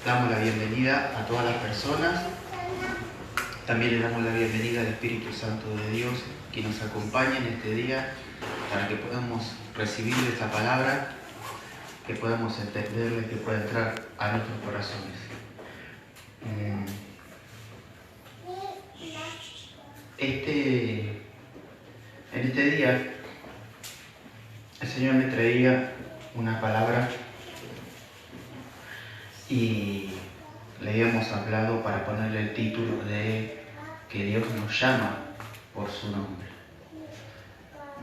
Damos la bienvenida a todas las personas. También le damos la bienvenida al Espíritu Santo de Dios que nos acompañe en este día para que podamos recibir esta palabra, que podamos entenderla y que pueda entrar a nuestros corazones. En este día el Señor me traía una palabra y le habíamos hablado para ponerle el título de que Dios nos llama por su nombre.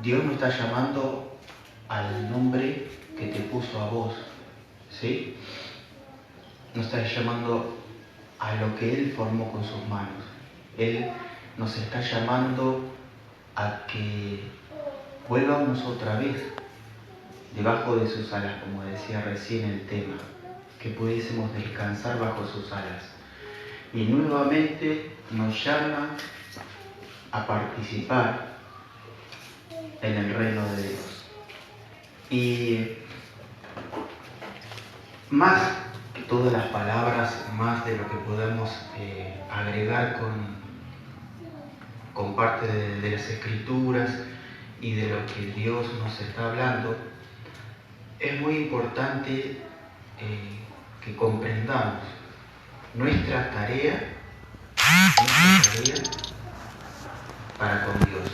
Dios nos está llamando al nombre que te puso a vos, ¿sí? Nos está llamando a lo que Él formó con sus manos. Él nos está llamando a que vuelvamos otra vez debajo de sus alas, como decía recién el tema, que pudiésemos descansar bajo sus alas. Y nuevamente nos llama a participar en el reino de Dios. Y más que todas las palabras, más de lo que podamos agregar con parte de las Escrituras y de lo que Dios nos está hablando, es muy importante que comprendamos nuestra tarea para con Dios,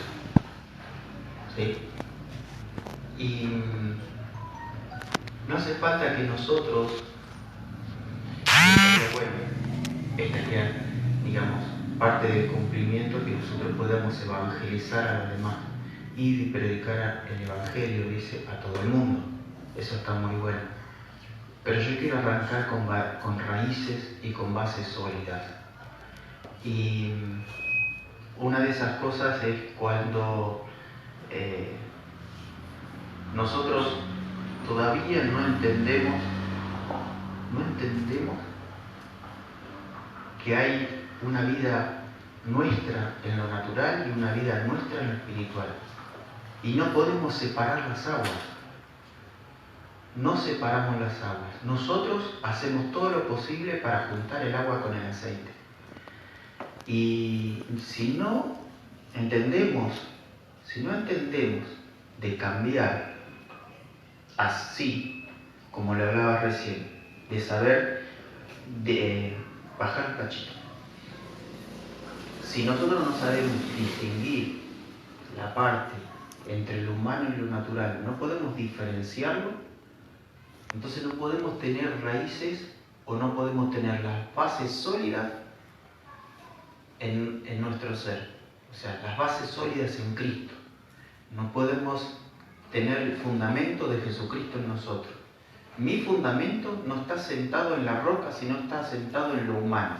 ¿sí? Y no hace falta que nosotros, esta sería, digamos, parte del cumplimiento, que nosotros podamos evangelizar a los demás y predicar el Evangelio, dice, a todo el mundo. Eso está muy bueno. Pero yo quiero arrancar con raíces y con bases sólidas. Y una de esas cosas es cuando nosotros todavía no entendemos que hay una vida nuestra en lo natural y una vida nuestra en lo espiritual. Y no podemos separar las aguas. No separamos las aguas. Nosotros hacemos todo lo posible para juntar el agua con el aceite. Y si no entendemos de cambiar así, como le hablaba recién, de saber de bajar un cachito. Si nosotros no sabemos distinguir la parte entre lo humano y lo natural, no podemos diferenciarlo, entonces no podemos tener raíces o no podemos tener las bases sólidas en nuestro ser. O sea, las bases sólidas en Cristo. No podemos tener el fundamento de Jesucristo en nosotros. Mi fundamento no está sentado en la roca, sino está sentado en lo humano,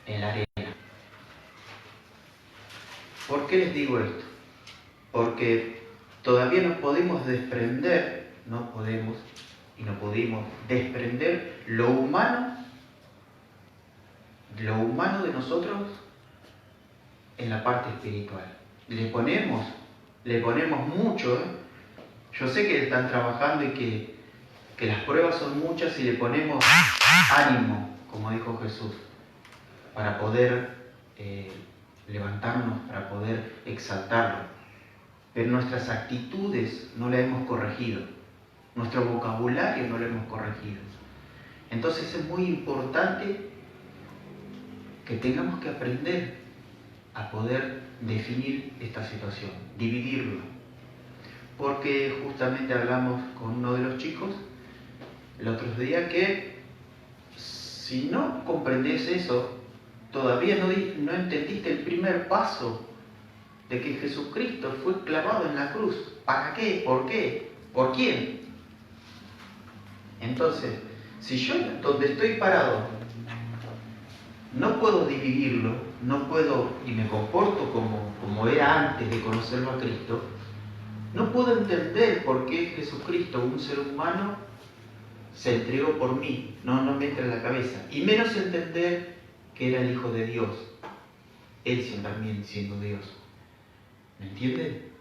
en la arena. ¿Por qué les digo esto? Porque todavía no podemos pudimos desprender lo humano de nosotros en la parte espiritual. Le ponemos mucho, ¿eh? Yo sé que están trabajando y que las pruebas son muchas y le ponemos ánimo, como dijo Jesús, para poder levantarnos, para poder exaltarlo. Pero nuestras actitudes no las hemos corregido, nuestro vocabulario no lo hemos corregido. Entonces es muy importante que tengamos que aprender a poder definir esta situación, dividirlo. Porque justamente hablamos con uno de los chicos el otro día que si no comprendes eso, todavía no entendiste el primer paso de que Jesucristo fue clavado en la cruz. ¿Para qué? ¿Por qué? ¿Por quién? Entonces, si yo donde estoy parado no puedo dividirlo, no puedo y me comporto como era antes de conocerlo a Cristo, no puedo entender por qué Jesucristo, un ser humano, se entregó por mí. No me entra en la cabeza. Y menos entender que era el Hijo de Dios. Él también siendo Dios. ¿Me entienden?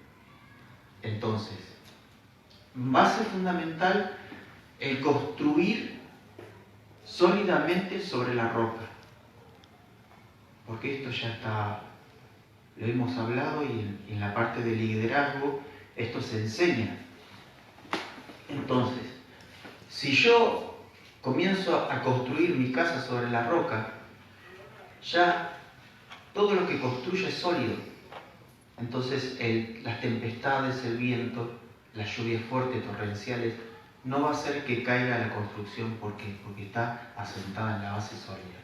Entonces, base fundamental, el construir sólidamente sobre la roca. Porque esto ya está, lo hemos hablado y en la parte de liderazgo esto se enseña. Entonces, si yo comienzo a construir mi casa sobre la roca, ya todo lo que construye es sólido. Entonces las tempestades, el viento, las lluvias fuertes, torrenciales, no va a hacer que caiga la construcción porque está asentada en la base sólida,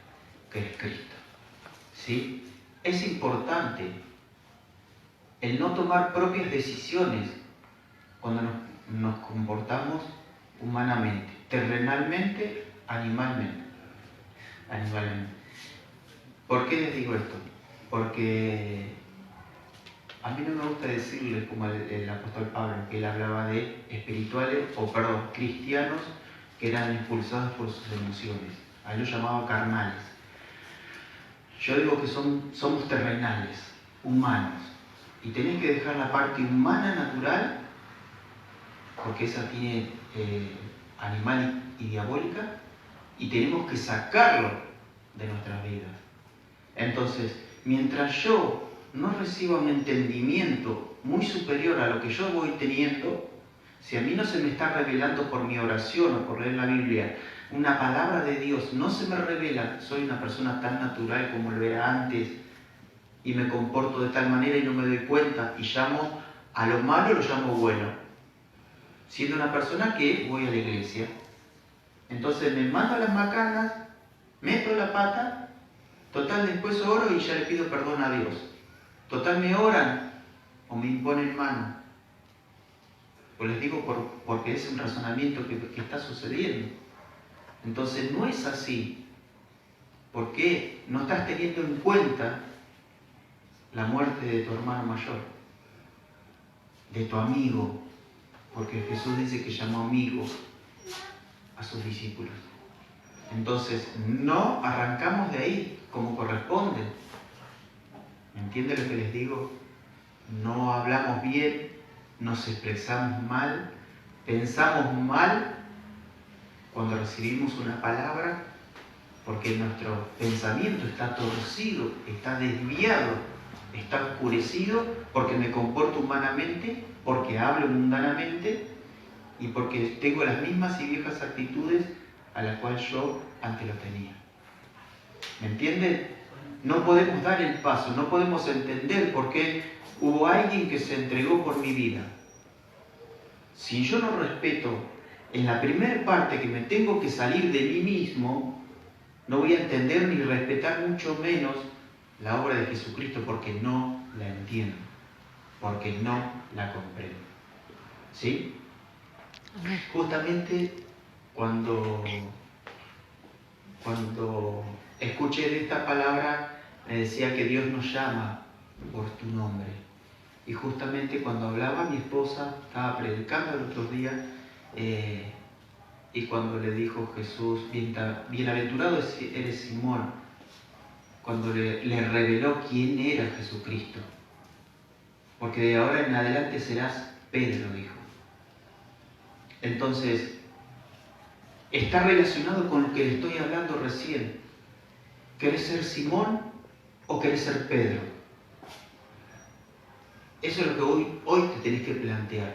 que es Cristo. ¿Sí? Es importante el no tomar propias decisiones cuando nos comportamos humanamente, terrenalmente, animalmente. ¿Por qué les digo esto? Porque a mí no me gusta decirles como el apóstol Pablo, que él hablaba de cristianos que eran impulsados por sus emociones. A él lo llamaba carnales. Yo digo que somos terrenales, humanos. Y tenés que dejar la parte humana natural, porque esa tiene animal y diabólica, y tenemos que sacarlo de nuestras vidas. Entonces, mientras yo no reciba un entendimiento muy superior a lo que yo voy teniendo, si a mí no se me está revelando por mi oración o por leer la Biblia, una palabra de Dios no se me revela, soy una persona tan natural como lo era antes y me comporto de tal manera y no me doy cuenta y llamo a lo malo, lo llamo bueno, siendo una persona que voy a la iglesia. Entonces me mando a las macanas, meto la pata, total después oro y ya le pido perdón a Dios. Total me oran o me imponen mano. Pues les digo porque es un razonamiento que está sucediendo. Entonces no es así. ¿Por qué no estás teniendo en cuenta la muerte de tu hermano mayor? De tu amigo. Porque Jesús dice que llamó amigo a sus discípulos. Entonces no arrancamos de ahí como corresponde. ¿Me entienden lo que les digo? No hablamos bien, nos expresamos mal, pensamos mal cuando recibimos una palabra, porque nuestro pensamiento está torcido, está desviado, está oscurecido, porque me comporto humanamente, porque hablo mundanamente y porque tengo las mismas y viejas actitudes a las cuales yo antes lo tenía. ¿Me entienden? No podemos dar el paso, no podemos entender por qué hubo alguien que se entregó por mi vida. Si yo no respeto en la primera parte que me tengo que salir de mí mismo, no voy a entender ni respetar mucho menos la obra de Jesucristo porque no la entiendo, porque no la comprendo. ¿Sí? Justamente cuando escuché de esta palabra, me decía que Dios nos llama por tu nombre. Y justamente cuando hablaba mi esposa, estaba predicando el otro día, y cuando le dijo Jesús, bienaventurado eres Simón, cuando le reveló quién era Jesucristo. Porque de ahora en adelante serás Pedro, dijo. Entonces, está relacionado con lo que le estoy hablando recién. ¿Querés ser Simón o querés ser Pedro? Eso es lo que hoy te tenés que plantear.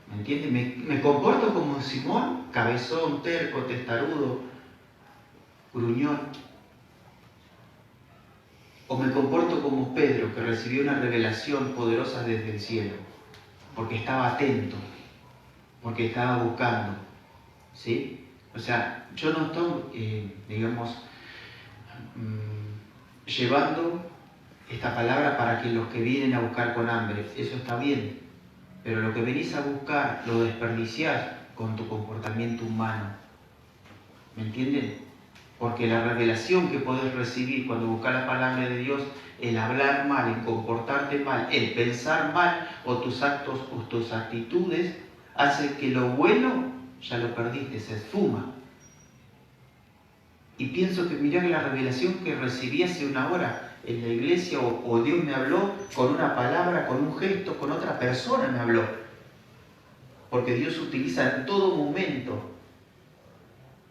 ¿Me entiendes? ¿Me comporto como Simón, cabezón, terco, testarudo, gruñón? ¿O me comporto como Pedro, que recibió una revelación poderosa desde el cielo? Porque estaba atento, porque estaba buscando. ¿Sí? O sea, yo no estoy, llevando esta palabra para que los que vienen a buscar con hambre, eso está bien, pero lo que venís a buscar lo desperdiciás con tu comportamiento humano. ¿Me entienden? Porque la revelación que podés recibir cuando buscas la palabra de Dios, el hablar mal, el comportarte mal, el pensar mal o tus actos o tus actitudes, hace que lo bueno ya lo perdiste, se esfuma. Y pienso que mirá la revelación que recibí hace una hora en la iglesia, o Dios me habló con una palabra, con un gesto, con otra persona me habló. Porque Dios utiliza en todo momento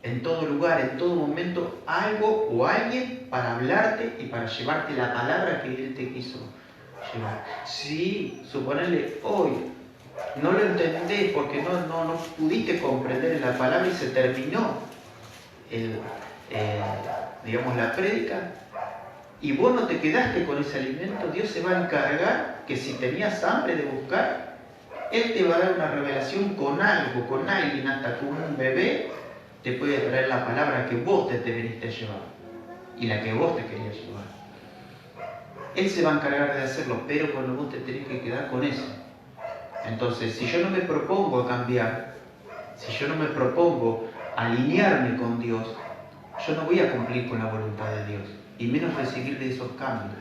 en todo lugar, en todo momento, algo o alguien para hablarte y para llevarte la palabra que Él te quiso llevar. Si, suponerle, hoy no lo entendés porque no pudiste comprender la palabra y se terminó digamos, la prédica, y vos no te quedaste con ese alimento, Dios se va a encargar que si tenías hambre de buscar, Él te va a dar una revelación con algo, con alguien, hasta con un bebé, te puede traer la palabra que vos te viniste a llevar y la que vos te querías llevar. Él se va a encargar de hacerlo, pero cuando vos te tenés que quedar con eso. Entonces, si yo no me propongo a cambiar, si yo no me propongo a alinearme con Dios, yo no voy a cumplir con la voluntad de Dios, y menos recibir de esos cambios.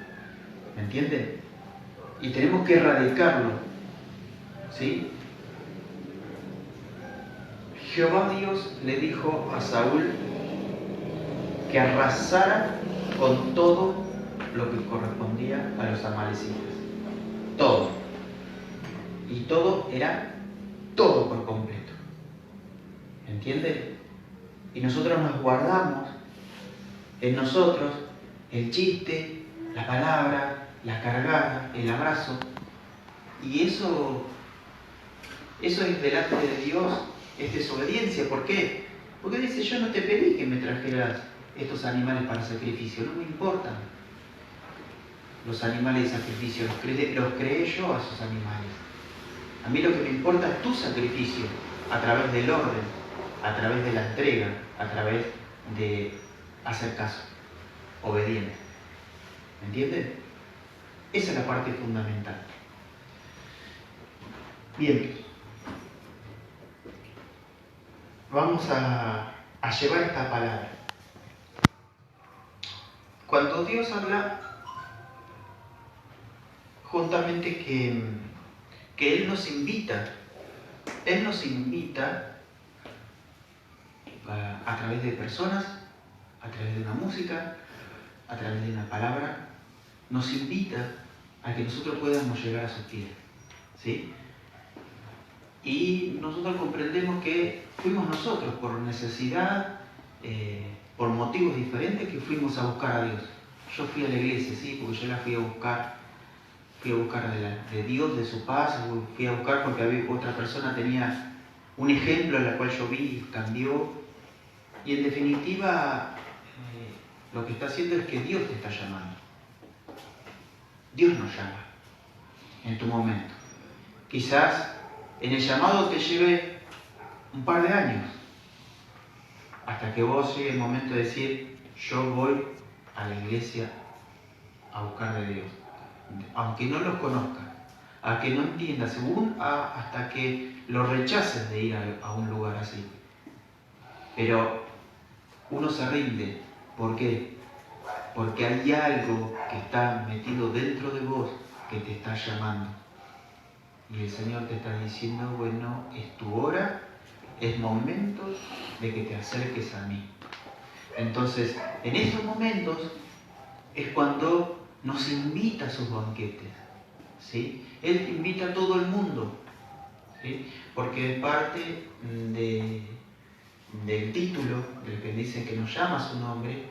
¿Me entienden? Y tenemos que erradicarlo. ¿Sí? Jehová Dios le dijo a Saúl que arrasara con todo lo que correspondía a los amalecitas. Todo. Y todo era todo por completo. ¿Entienden? Y nosotros nos guardamos en nosotros el chiste, la palabra, la cargada, el abrazo. Y eso es delante de Dios, es desobediencia. ¿Por qué? Porque dice, yo no te pedí que me trajeras estos animales para sacrificio, no me importan los animales de sacrificio, los creé yo a esos animales. A mí lo que me importa es tu sacrificio, a través del orden, a través de la entrega, a través de hacer caso, obediente. ¿Me entienden? Esa es la parte fundamental. Bien, vamos a llevar esta palabra. Cuando Dios habla, juntamente que Él nos invita a través de personas, a través de una música, a través de una palabra, nos invita a que nosotros podamos llegar a sus pies, ¿sí? Y nosotros comprendemos que fuimos nosotros por necesidad, por motivos diferentes, que fuimos a buscar a Dios. Yo fui a la iglesia, sí, porque yo la fui a buscar de Dios, de su paz, fui a buscar porque otra persona tenía un ejemplo en el cual yo vi, cambió, y en definitiva lo que está haciendo es que Dios te está llamando. Dios nos llama en tu momento. Quizás en el llamado te lleve un par de años hasta que vos llegue el momento de decir, yo voy a la iglesia a buscar de Dios, aunque no los conozcas, a que no entiendas, hasta que lo rechaces de ir a un lugar así. Pero uno se rinde. ¿Por qué? Porque hay algo que está metido dentro de vos que te está llamando. Y el Señor te está diciendo, bueno, es tu hora, es momento de que te acerques a mí. Entonces, en esos momentos es cuando nos invita a sus banquetes, ¿sí? Él invita a todo el mundo, ¿sí? Porque es parte del título, del que dice que nos llama a su nombre,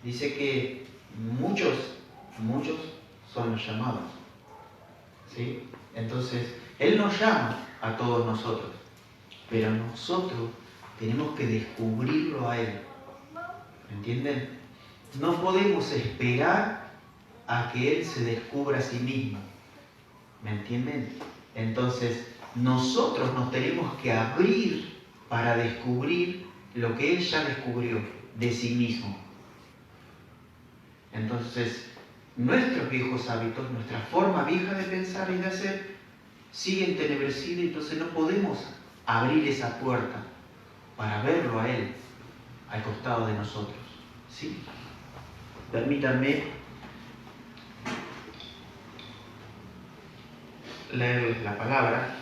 dice que muchos son los llamados, ¿sí? Entonces, Él nos llama a todos nosotros, pero nosotros tenemos que descubrirlo a Él. ¿Me entienden? No podemos esperar a que Él se descubra a sí mismo. ¿Me entienden? Entonces, nosotros nos tenemos que abrir para descubrir lo que Él ya descubrió de sí mismo. Entonces, nuestros viejos hábitos, nuestra forma vieja de pensar y de hacer, siguen tenebrecidos, y entonces no podemos abrir esa puerta para verlo a Él al costado de nosotros. ¿Sí? Permítanme leer la palabra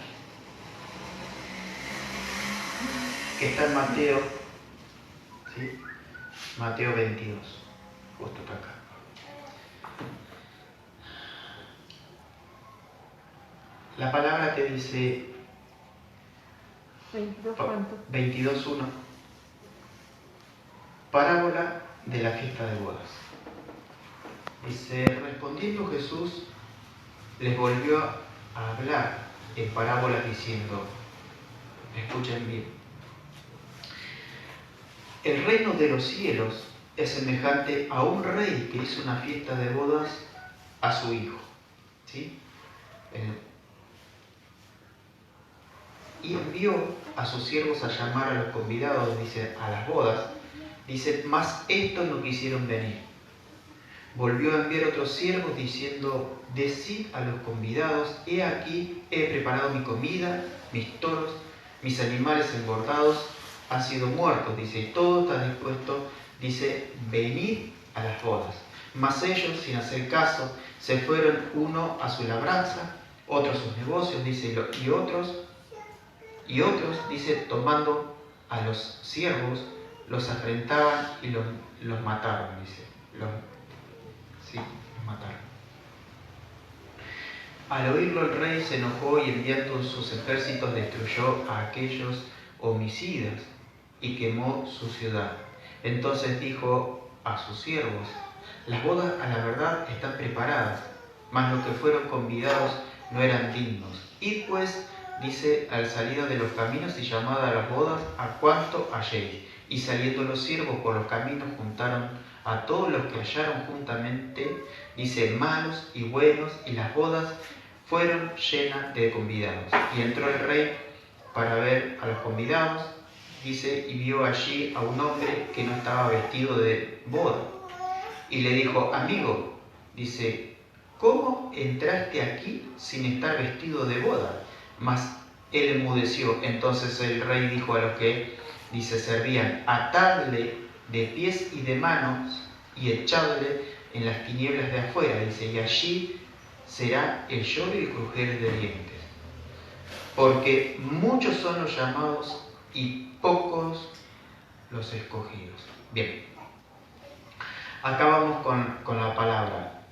que está en Mateo, ¿sí? Mateo 22, justo acá. La palabra te dice 22, ¿cuánto? 22.1. Parábola de la fiesta de bodas. Dice, respondiendo Jesús, les volvió a hablar en parábolas diciendo, escuchen bien, el reino de los cielos es semejante a un rey que hizo una fiesta de bodas a su hijo. ¿Sí? Y envió a sus siervos a llamar a los convidados, dice, a las bodas. Dice, mas estos no quisieron venir. Volvió a enviar otros siervos diciendo, decid a los convidados, he aquí, he preparado mi comida, mis toros, mis animales engordados han sido muertos, dice, y todo está dispuesto, dice, venid a las bodas. Mas ellos, sin hacer caso, se fueron uno a su labranza, otro a sus negocios, dice, y otros, dice, tomando a los siervos, los afrentaban y los mataron, dice. Los mataron. Al oírlo el rey se enojó y enviando sus ejércitos destruyó a aquellos homicidas y quemó su ciudad. Entonces dijo a sus siervos, las bodas a la verdad están preparadas, mas los que fueron convidados no eran dignos. Id pues, dice, al salida de los caminos y llamad a las bodas a cuanto halléis. Y saliendo los siervos por los caminos juntaron a todos los que hallaron juntamente, dice, malos y buenos, y las bodas fueron llenas de convidados. Y entró el rey para ver a los convidados, dice, y vio allí a un hombre que no estaba vestido de boda. Y le dijo, amigo, dice, ¿cómo entraste aquí sin estar vestido de boda? Mas él enmudeció. Entonces el rey dijo a los que, dice, servían, atadle de pies y de manos y echadle en las tinieblas de afuera. Dice, y allí será el lloro y el crujir de dientes. Porque muchos son los llamados y pocos los escogidos. Bien, acá vamos con la palabra.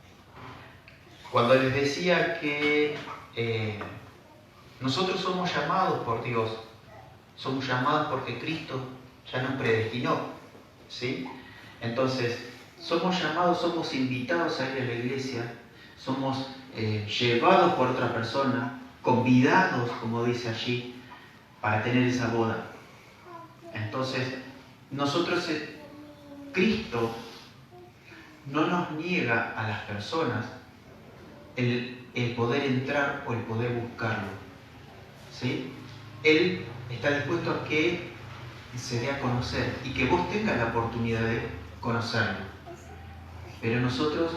Cuando les decía que nosotros somos llamados por Dios, somos llamados porque Cristo ya nos predestinó, ¿sí? Entonces, somos llamados, somos invitados a ir a la iglesia, somos llevados por otra persona, convidados, como dice allí, para tener esa boda. Entonces, nosotros, Cristo no nos niega a las personas el poder entrar o el poder buscarlo, ¿sí? Él está dispuesto a que se dé a conocer y que vos tengas la oportunidad de conocerlo. Pero nosotros,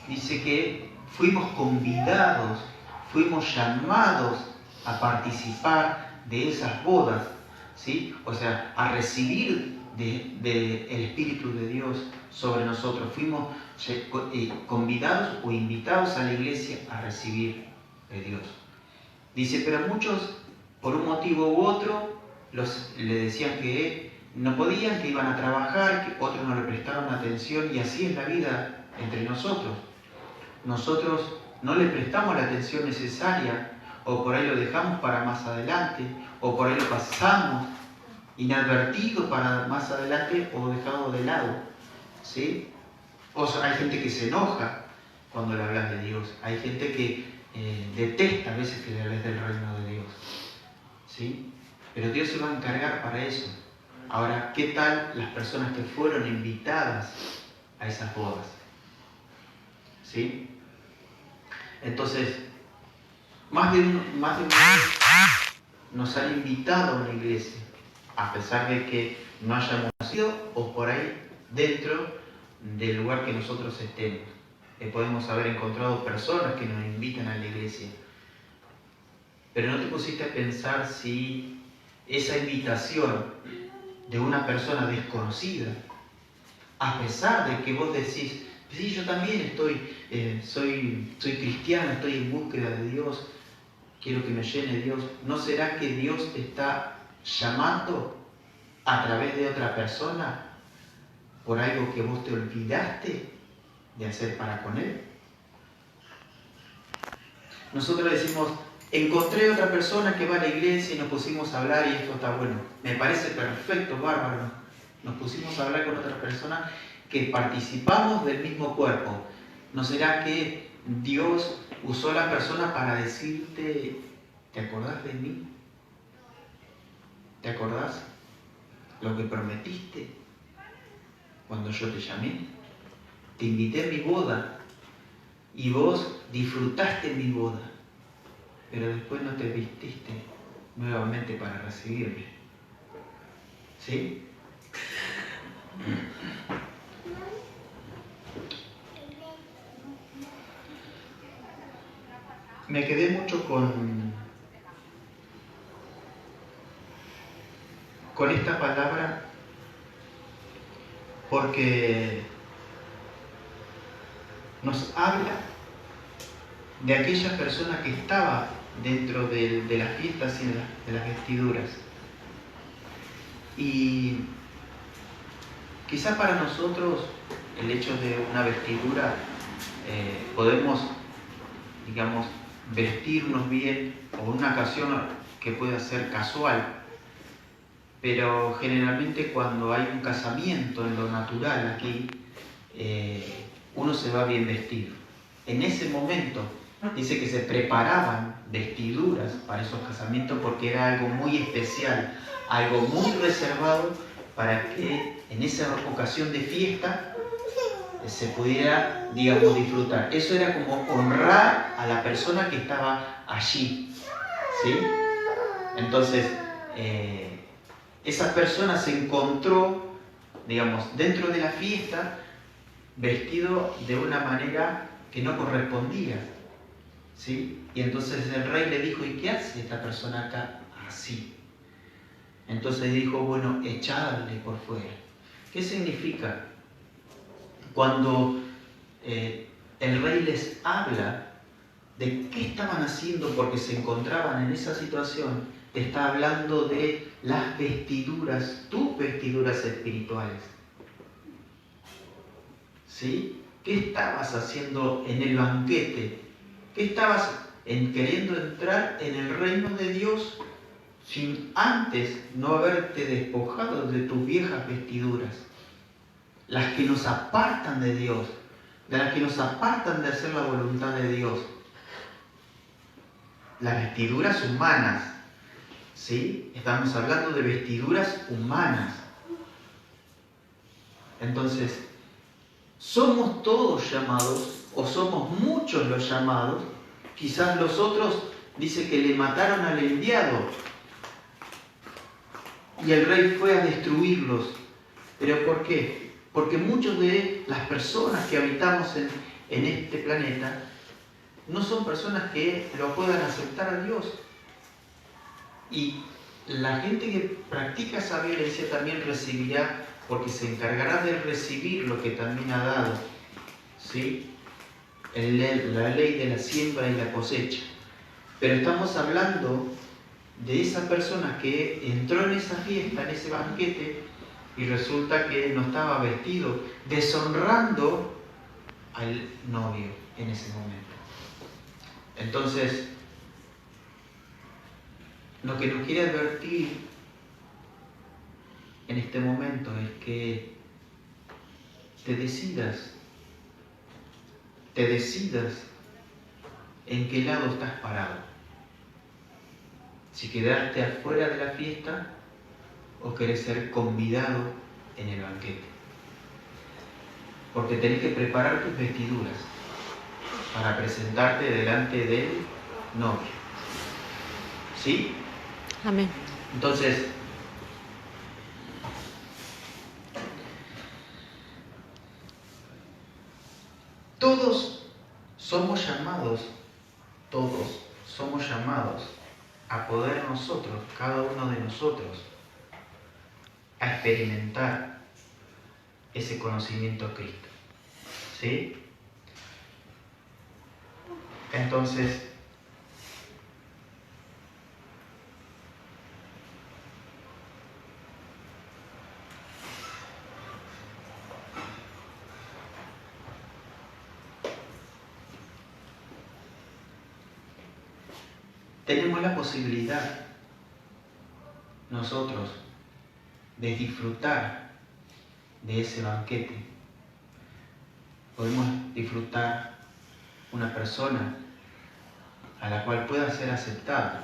dice que fuimos convidados, fuimos llamados a participar de esas bodas, ¿sí? O sea, a recibir del Espíritu de Dios sobre nosotros. Fuimos convidados o invitados a la iglesia a recibir de Dios. Dice, pero muchos, por un motivo u otro, le decían que no podían, que iban a trabajar, que otros no le prestaron atención, y así es la vida entre nosotros. Nosotros no le prestamos la atención necesaria, o por ahí lo dejamos para más adelante, o por ahí lo pasamos inadvertido para más adelante o dejado de lado, ¿sí? O sea, hay gente que se enoja cuando le hablas de Dios, hay gente que detesta a veces que le hables del reino de Dios, ¿sí? Pero Dios se va a encargar para eso. Ahora, ¿qué tal las personas que fueron invitadas a esas bodas? ¿Sí? Entonces, más de una vez nos han invitado a una iglesia, a pesar de que no hayamos ido o por ahí dentro del lugar que nosotros estemos. Podemos haber encontrado personas que nos invitan a la iglesia. Pero ¿no te pusiste a pensar si esa invitación de una persona desconocida, a pesar de que vos decís, sí, yo también soy cristiano, estoy en búsqueda de Dios, quiero que me llene Dios, ¿no será que Dios te está llamando a través de otra persona por algo que vos te olvidaste de hacer para con Él? Nosotros decimos, encontré otra persona que va a la iglesia y nos pusimos a hablar y esto está bueno. Me parece perfecto, bárbaro. nos pusimos a hablar con otras personas que participamos del mismo cuerpo. ¿No será que Dios usó a la persona para decirte, ¿te acordás de mí? ¿Te acordás lo que prometiste cuando yo te llamé? Te invité a mi boda y vos disfrutaste mi boda, pero después no te vististe nuevamente para recibirme. ¿Sí? Me quedé mucho con esta palabra porque nos habla de aquella persona que estaba dentro de las fiestas y de las vestiduras. Y quizás para nosotros el hecho de una vestidura, podemos, digamos, vestirnos bien o una ocasión que pueda ser casual, pero generalmente cuando hay un casamiento en lo natural aquí, uno se va bien vestido. En ese momento dice que se preparaban vestiduras para esos casamientos porque era algo muy especial, algo muy reservado para que en esa ocasión de fiesta se pudiera, digamos, disfrutar. Eso era como honrar a la persona que estaba allí, ¿sí? Entonces, esa persona se encontró, digamos, dentro de la fiesta, vestido de una manera que no correspondía, ¿sí? Y entonces el rey le dijo, ¿y qué hace esta persona acá así? Entonces dijo, bueno, echadle por fuera. ¿Qué significa? Cuando el rey les habla de qué estaban haciendo porque se encontraban en esa situación, te está hablando de las vestiduras, tus vestiduras espirituales. ¿Sí? ¿Qué estabas haciendo en el banquete? ¿Qué estabas queriendo entrar en el reino de Dios sin antes no haberte despojado de tus viejas vestiduras? Las que nos apartan de Dios, de las que nos apartan de hacer la voluntad de Dios. Las vestiduras humanas, ¿sí? Estamos hablando de vestiduras humanas. Entonces, ¿somos todos llamados o somos muchos los llamados? Quizás los otros, dice que le mataron al enviado y el rey fue a destruirlos. ¿Pero por qué? Porque muchos de las personas que habitamos en este planeta no son personas que lo puedan aceptar a Dios. Y la gente que practica esa violencia también recibirá, porque se encargará de recibir lo que también ha dado, ¿sí? La ley de la siembra y la cosecha. Pero estamos hablando de esa persona que entró en esa fiesta, en ese banquete, y resulta que no estaba vestido, deshonrando al novio en ese momento. Entonces, lo que nos quiere advertir en este momento es que te decidas en qué lado estás parado. Si quedaste afuera de la fiesta o querés ser convidado en el banquete. Porque tenés que preparar tus vestiduras para presentarte delante del novio. ¿Sí? Amén. Entonces, todos somos llamados a poder nosotros, cada uno de nosotros, a experimentar ese conocimiento a Cristo. ¿Sí? Entonces, tenemos la posibilidad nosotros de disfrutar de ese banquete. Podemos disfrutar una persona a la cual pueda ser aceptada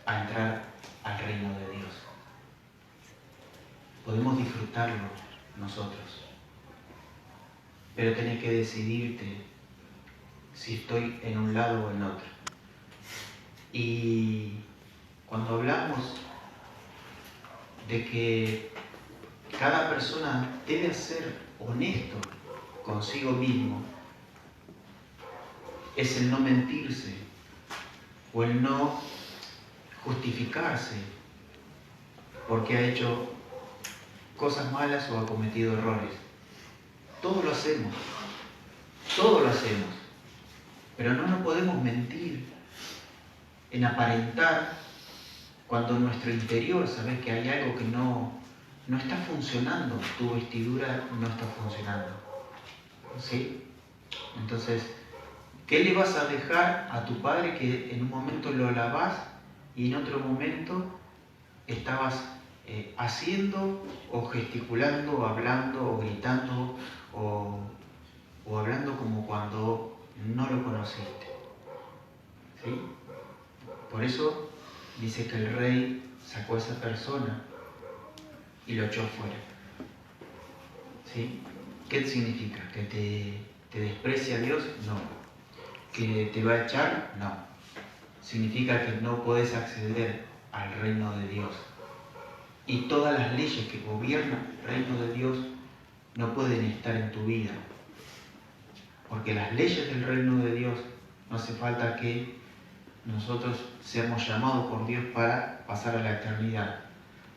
a entrar al reino de Dios. Podemos disfrutarlo nosotros, pero tenés que decidirte si estoy en un lado o en otro. Y cuando hablamos de que cada persona debe ser honesto consigo mismo, es el no mentirse o el no justificarse porque ha hecho cosas malas o ha cometido errores. Todos lo hacemos, pero no nos podemos mentir en aparentar cuando en nuestro interior sabes que hay algo que no está funcionando, tu vestidura no está funcionando. ¿Sí? Entonces, ¿qué le vas a dejar a tu padre que en un momento lo lavas y en otro momento estabas haciendo o gesticulando o hablando o gritando o hablando como cuando no lo conociste? ¿Sí? Por eso dice que el rey sacó a esa persona y lo echó fuera. ¿Sí? ¿Qué significa? ¿Que te desprecia Dios? No. ¿Que te va a echar? No. Significa que no puedes acceder al reino de Dios. Y todas las leyes que gobiernan el reino de Dios no pueden estar en tu vida. Porque las leyes del reino de Dios no hace falta que nosotros seamos llamados por Dios para pasar a la eternidad.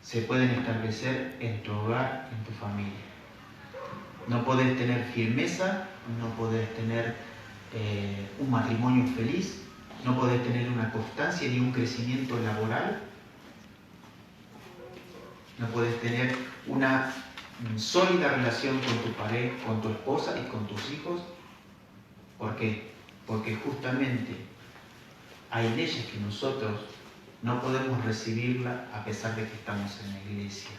Se pueden establecer en tu hogar, en tu familia. No podés tener firmeza, no podés tener un matrimonio feliz, no podés tener una constancia ni un crecimiento laboral, no podés tener una sólida relación con tu pareja, con tu esposa y con tus hijos. ¿Por qué? Porque justamente hay leyes que nosotros no podemos recibirla a pesar de que estamos en la iglesia.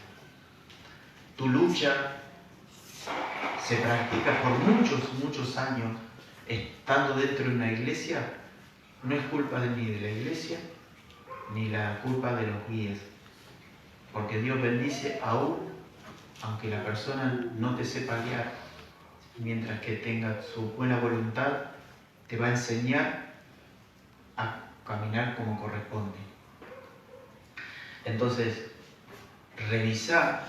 Tu lucha se practica por muchos años estando dentro de una iglesia. No es culpa ni de la iglesia ni la culpa de los guías, porque Dios bendice aún aunque la persona no te sepa guiar, mientras que tenga su buena voluntad, te va a enseñar a caminar como corresponde. Entonces, revisa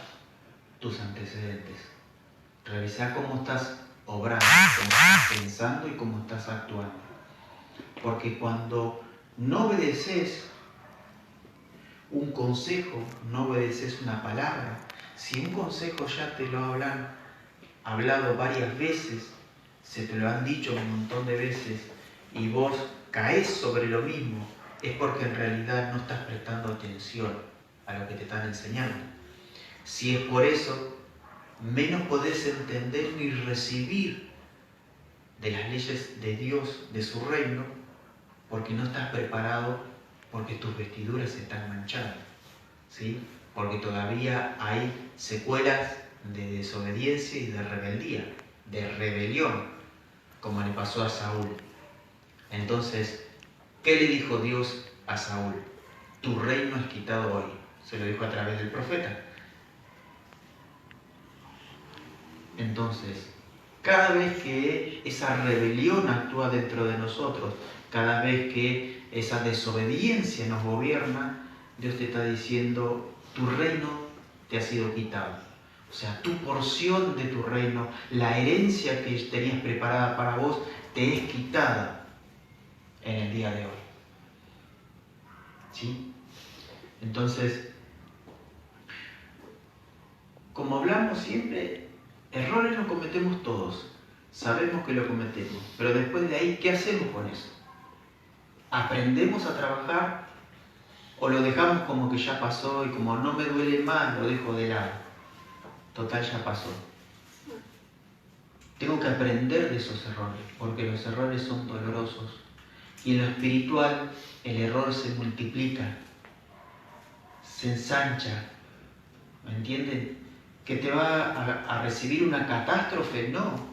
tus antecedentes, revisa cómo estás obrando, cómo estás pensando y cómo estás actuando. Porque cuando no obedeces un consejo, no obedeces una palabra, si un consejo ya te lo han hablado varias veces, se te lo han dicho un montón de veces y vos caes sobre lo mismo, es porque en realidad no estás prestando atención a lo que te están enseñando. Si es por eso, menos podés entender ni recibir de las leyes de Dios, de su reino, porque no estás preparado, porque tus vestiduras están manchadas, ¿sí? Porque todavía hay secuelas de desobediencia y de rebeldía, de rebelión, como le pasó a Saúl. Entonces, ¿qué le dijo Dios a Saúl? Tu reino es quitado hoy. Se lo dijo a través del profeta. Entonces, cada vez que esa rebelión actúa dentro de nosotros, cada vez que esa desobediencia nos gobierna, Dios te está diciendo, tu reino te ha sido quitado. O sea, tu porción de tu reino, la herencia que tenías preparada para vos, te es quitada en el día de hoy. ¿Sí? Entonces, como hablamos siempre, errores los cometemos todos. Sabemos que lo cometemos. Pero después de ahí, ¿qué hacemos con eso? ¿Aprendemos a trabajar o lo dejamos como que ya pasó y como no me duele más, lo dejo de lado? Total, ya pasó. Tengo que aprender de esos errores, porque los errores son dolorosos. Y en lo espiritual, el error se multiplica, se ensancha. ¿Me entienden? que te va a recibir una catástrofe, no.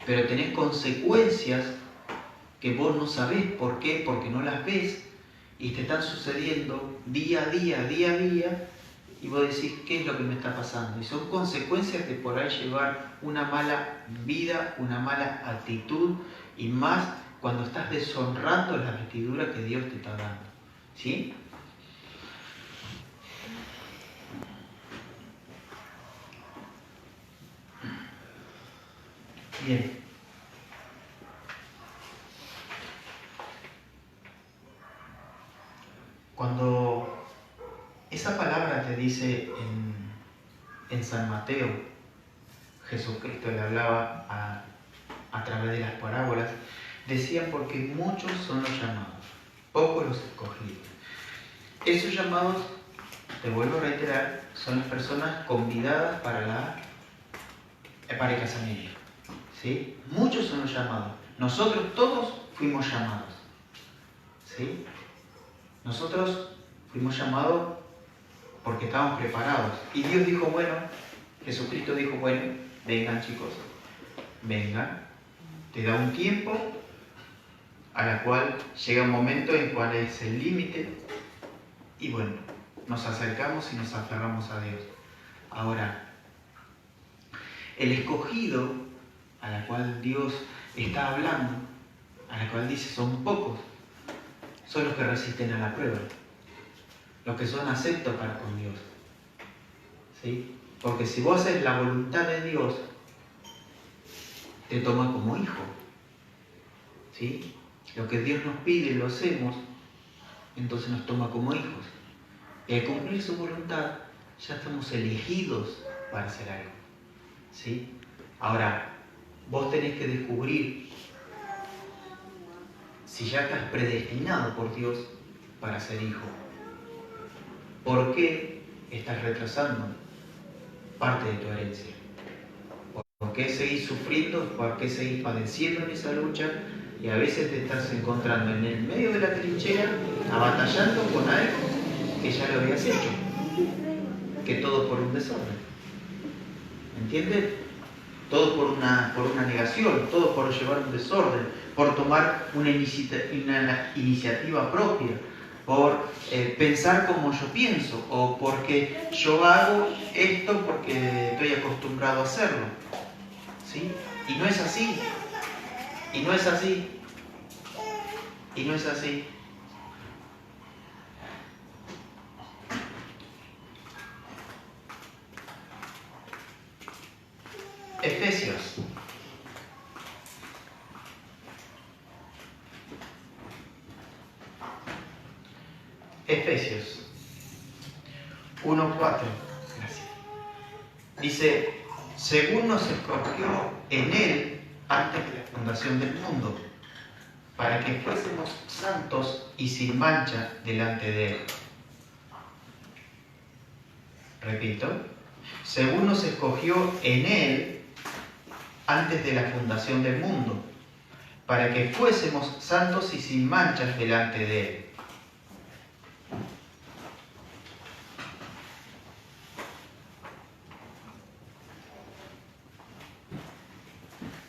Pero tenés consecuencias que vos no sabés por qué, porque no las ves y te están sucediendo día a día, y vos decís, ¿qué es lo que me está pasando? Y son consecuencias de por ahí llevar una mala vida, una mala actitud, y más cuando estás deshonrando la vestidura que Dios te está dando. ¿Sí? Bien. Cuando esa palabra te dice en San Mateo, Jesucristo le hablaba a través de las parábolas, decía porque muchos son los llamados, pocos los escogidos. Esos llamados, te vuelvo a reiterar, son las personas convidadas para el casamiento. ¿Sí? Muchos son los llamados. Nosotros todos fuimos llamados. ¿Sí? Nosotros fuimos llamados porque estábamos preparados. Y Dios dijo, bueno, Jesucristo dijo, bueno, vengan chicos, vengan. Te da un tiempo a la cual llega un momento en cual es el límite y bueno, nos acercamos y nos aferramos a Dios. Ahora, el escogido a la cual Dios está hablando, a la cual dice son pocos, son los que resisten a la prueba, los que son aceptos para con Dios. ¿Sí? Porque si vos haces la voluntad de Dios, te toma como hijo. ¿Sí? Lo que Dios nos pide lo hacemos, entonces nos toma como hijos. Y al cumplir su voluntad, ya estamos elegidos para hacer algo. ¿Sí? Ahora, vos tenés que descubrir si ya estás predestinado por Dios para ser hijo. ¿Por qué estás retrasando parte de tu herencia? ¿Por qué seguís sufriendo? ¿Por qué seguís padeciendo en esa lucha? Y a veces te estás encontrando en el medio de la trinchera, abatallando con algo que ya lo habías hecho. Que todo por un desorden. ¿Entiendes? Todo por una negación, todo por llevar un desorden, por tomar una iniciativa propia, por pensar como yo pienso, o porque yo hago esto porque estoy acostumbrado a hacerlo. ¿Sí? Y no es así. Y no es así. Y no es así. Efesios. Efesios 1:4. Gracias. Dice, según nos escogió en Él antes de la fundación del mundo, para que fuésemos santos y sin mancha delante de Él. Repito, según nos escogió en Él antes de la fundación del mundo, para que fuésemos santos y sin manchas delante de Él.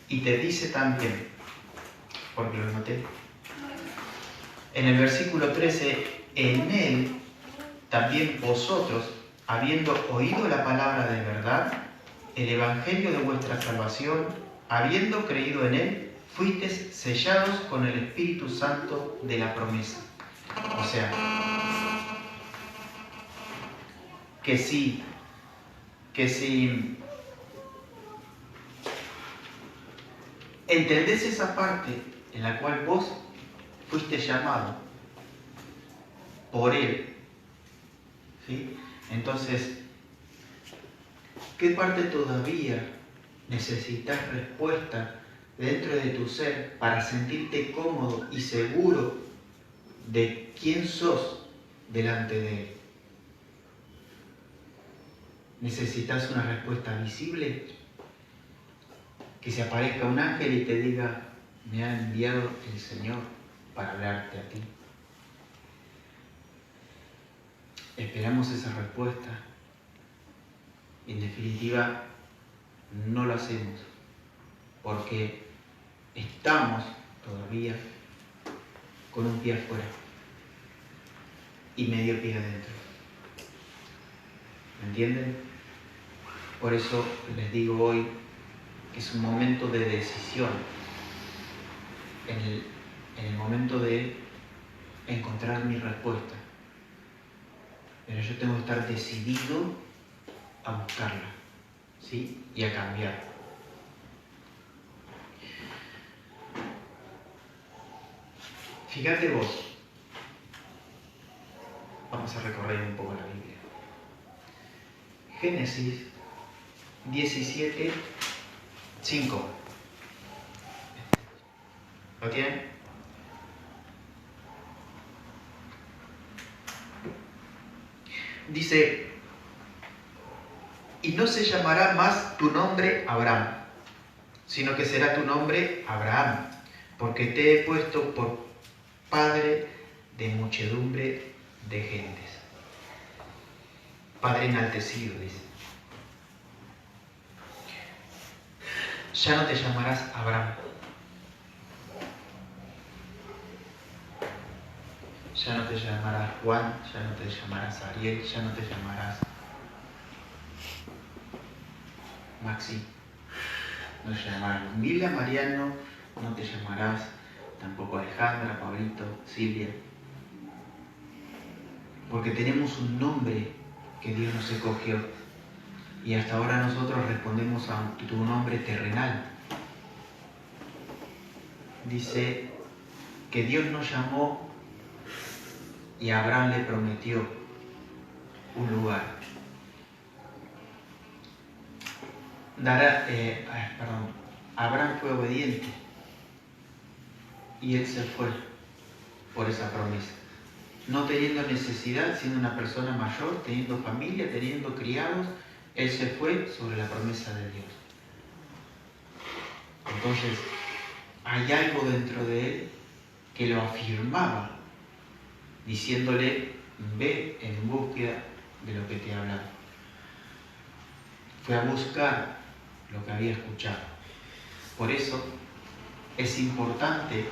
Y te dice también, porque lo noté, en el versículo 13, en Él también vosotros, habiendo oído la palabra de verdad, el evangelio de vuestra salvación, habiendo creído en Él, fuisteis sellados con el Espíritu Santo de la promesa. O sea, que si entendés esa parte en la cual vos fuiste llamado por Él, ¿sí? Entonces, ¿qué parte todavía necesitas respuesta dentro de tu ser para sentirte cómodo y seguro de quién sos delante de Él? ¿Necesitas una respuesta visible? Que se aparezca un ángel y te diga, me ha enviado el Señor para hablarte a ti. Esperamos esa respuesta. Y en definitiva, no lo hacemos porque estamos todavía con un pie afuera y medio pie adentro. ¿Me entienden? Por eso les digo hoy que es un momento de decisión, en el momento de encontrar mi respuesta. Pero yo tengo que estar decidido a buscarla, ¿sí? Y a cambiar. Fíjate vos, vamos a recorrer un poco la Biblia. Génesis 17, 5. ¿Lo tienen? Dice, y no se llamará más tu nombre Abraham, sino que será tu nombre Abraham, porque te he puesto por padre de muchedumbre de gentes. Padre enaltecido, dice. Ya no te llamarás Abraham. Ya no te llamarás Juan, ya no te llamarás Ariel, ya no te llamarás Maxi, no te llamarás Mila, Mariano, no te llamarás tampoco Alejandra, Pablito, Silvia. Porque tenemos un nombre que Dios nos escogió y hasta ahora nosotros respondemos a tu nombre terrenal. Dice que Dios nos llamó y a Abraham le prometió un lugar. Abraham fue obediente y él se fue por esa promesa. No teniendo necesidad, siendo una persona mayor, teniendo familia, teniendo criados, él se fue sobre la promesa de Dios. Entonces, hay algo dentro de él que lo afirmaba, diciéndole, ve en búsqueda de lo que te he hablado. Fue a buscar lo que había escuchado. Por eso es importante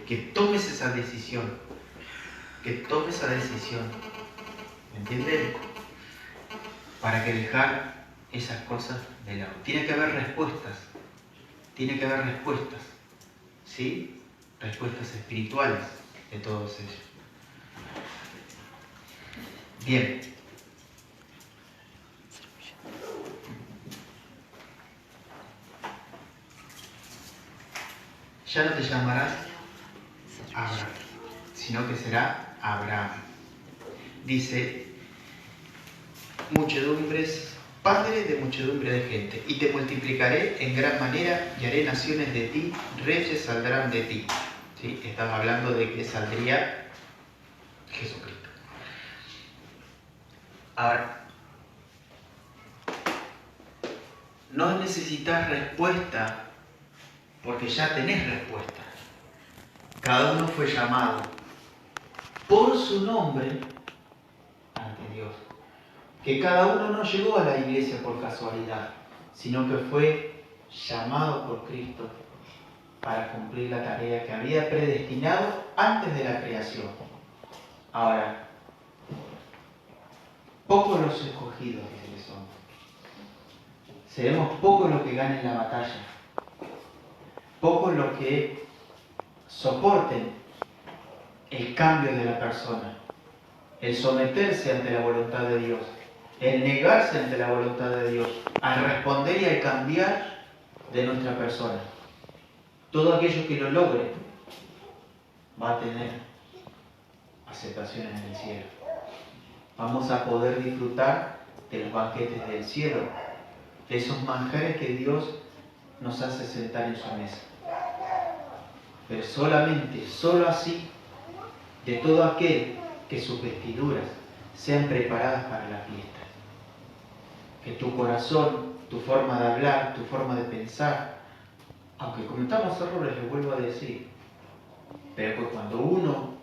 que tomes esa decisión, ¿me entienden? Para que dejar esas cosas de lado. Tiene que haber respuestas, ¿sí? Respuestas espirituales de todos ellos. Bien. Ya no te llamarás Abraham, sino que será Abraham. Dice, muchedumbres, padre de muchedumbre de gente, y te multiplicaré en gran manera y haré naciones de ti, reyes saldrán de ti. ¿Sí? Estaba hablando de que saldría Jesucristo. Ahora, no necesitas respuesta porque ya tenés respuesta. Cada uno fue llamado por su nombre ante Dios. Que cada uno no llegó a la iglesia por casualidad, sino que fue llamado por Cristo para cumplir la tarea que había predestinado antes de la creación. Ahora, pocos los escogidos que son. Seremos pocos los que ganen la batalla. Pocos los que soporten el cambio de la persona, el someterse ante la voluntad de Dios, el negarse ante la voluntad de Dios, al responder y al cambiar de nuestra persona. Todo aquello que lo logre va a tener aceptación en el cielo. Vamos a poder disfrutar de los banquetes del cielo, de esos manjares que Dios nos hace sentar en su mesa. Pero solo así, de todo aquel que sus vestiduras sean preparadas para la fiesta. Que tu corazón, tu forma de hablar, tu forma de pensar, aunque cometamos errores, les vuelvo a decir, pero pues cuando uno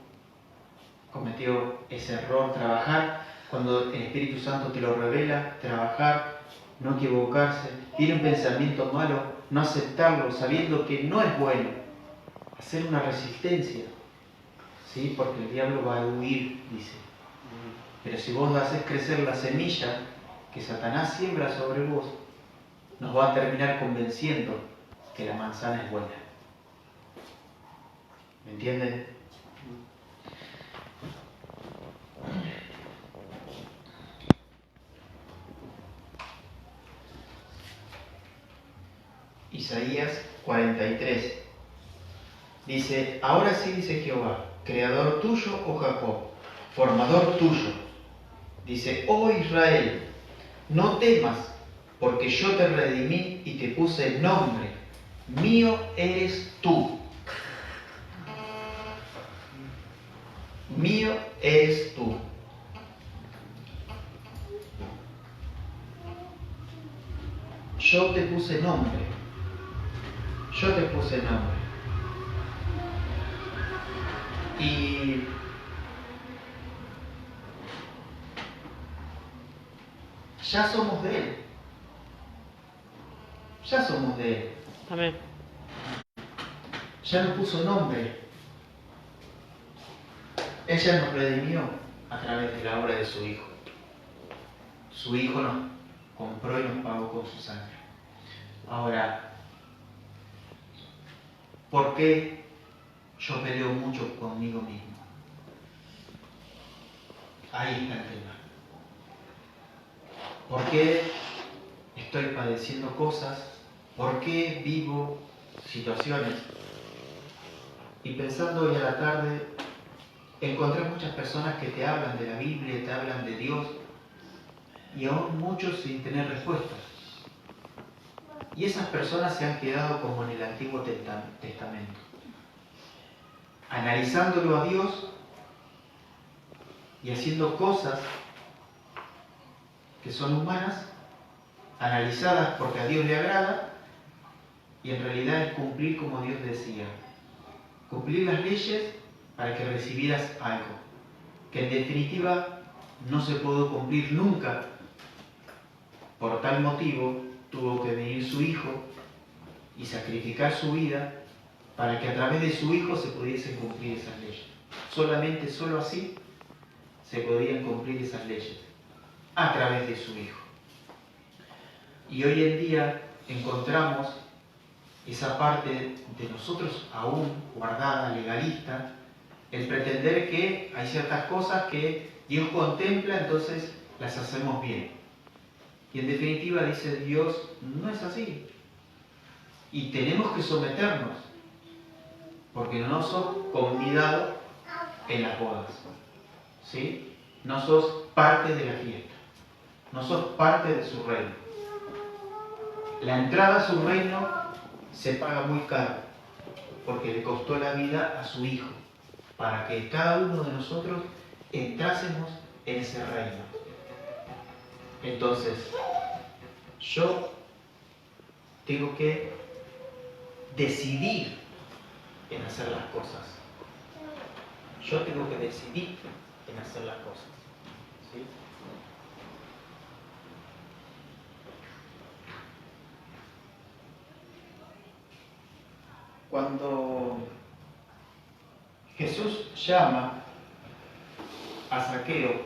cometió ese error, trabajar cuando el Espíritu Santo te lo revela, trabajar, no equivocarse, tiene un pensamiento malo, no aceptarlo, sabiendo que no es bueno, hacer una resistencia, ¿sí? Porque el diablo va a huir, dice. Pero si vos haces crecer la semilla que Satanás siembra sobre vos, nos va a terminar convenciendo que la manzana es buena. ¿Me entienden? Isaías 43. Dice, ahora sí dice Jehová, creador tuyo, oh Jacob, formador tuyo. Dice, oh Israel, no temas, porque yo te redimí y te puse nombre. Mío eres tú. Mío eres tú. Yo te puse nombre. Yo te puse nombre. Y ya somos de Él. Ya somos de Él. Amén. Ya nos puso nombre. Ella nos redimió a través de la obra de su Hijo. Su Hijo nos compró y nos pagó con su sangre. Ahora, ¿por qué yo peleo mucho conmigo mismo? Ahí está el tema. ¿Por qué estoy padeciendo cosas? ¿Por qué vivo situaciones? Y pensando hoy a la tarde, encontré muchas personas que te hablan de la Biblia, te hablan de Dios, y aún muchos sin tener respuestas. Y esas personas se han quedado como en el Antiguo Testamento, analizándolo a Dios y haciendo cosas que son humanas, analizadas porque a Dios le agrada, y en realidad es cumplir como Dios decía. Cumplir las leyes para que recibieras algo, que en definitiva no se pudo cumplir nunca. Por tal motivo tuvo que venir su Hijo y sacrificar su vida para que a través de su Hijo se pudiesen cumplir esas leyes. Solo así se podían cumplir esas leyes, a través de su Hijo. Y hoy en día encontramos esa parte de nosotros aún guardada, legalista, el pretender que hay ciertas cosas que Dios contempla, entonces las hacemos bien. Y en definitiva dice Dios, no es así. Y tenemos que someternos, porque no sos convidado en las bodas, ¿sí? No sos parte de la fiesta, no sos parte de su reino. La entrada a su reino se paga muy caro, porque le costó la vida a su Hijo, para que cada uno de nosotros entrásemos en ese reino. Entonces, yo tengo que decidir en hacer las cosas. Yo tengo que decidir en hacer las cosas. ¿Sí? Cuando Jesús llama a Zaqueo,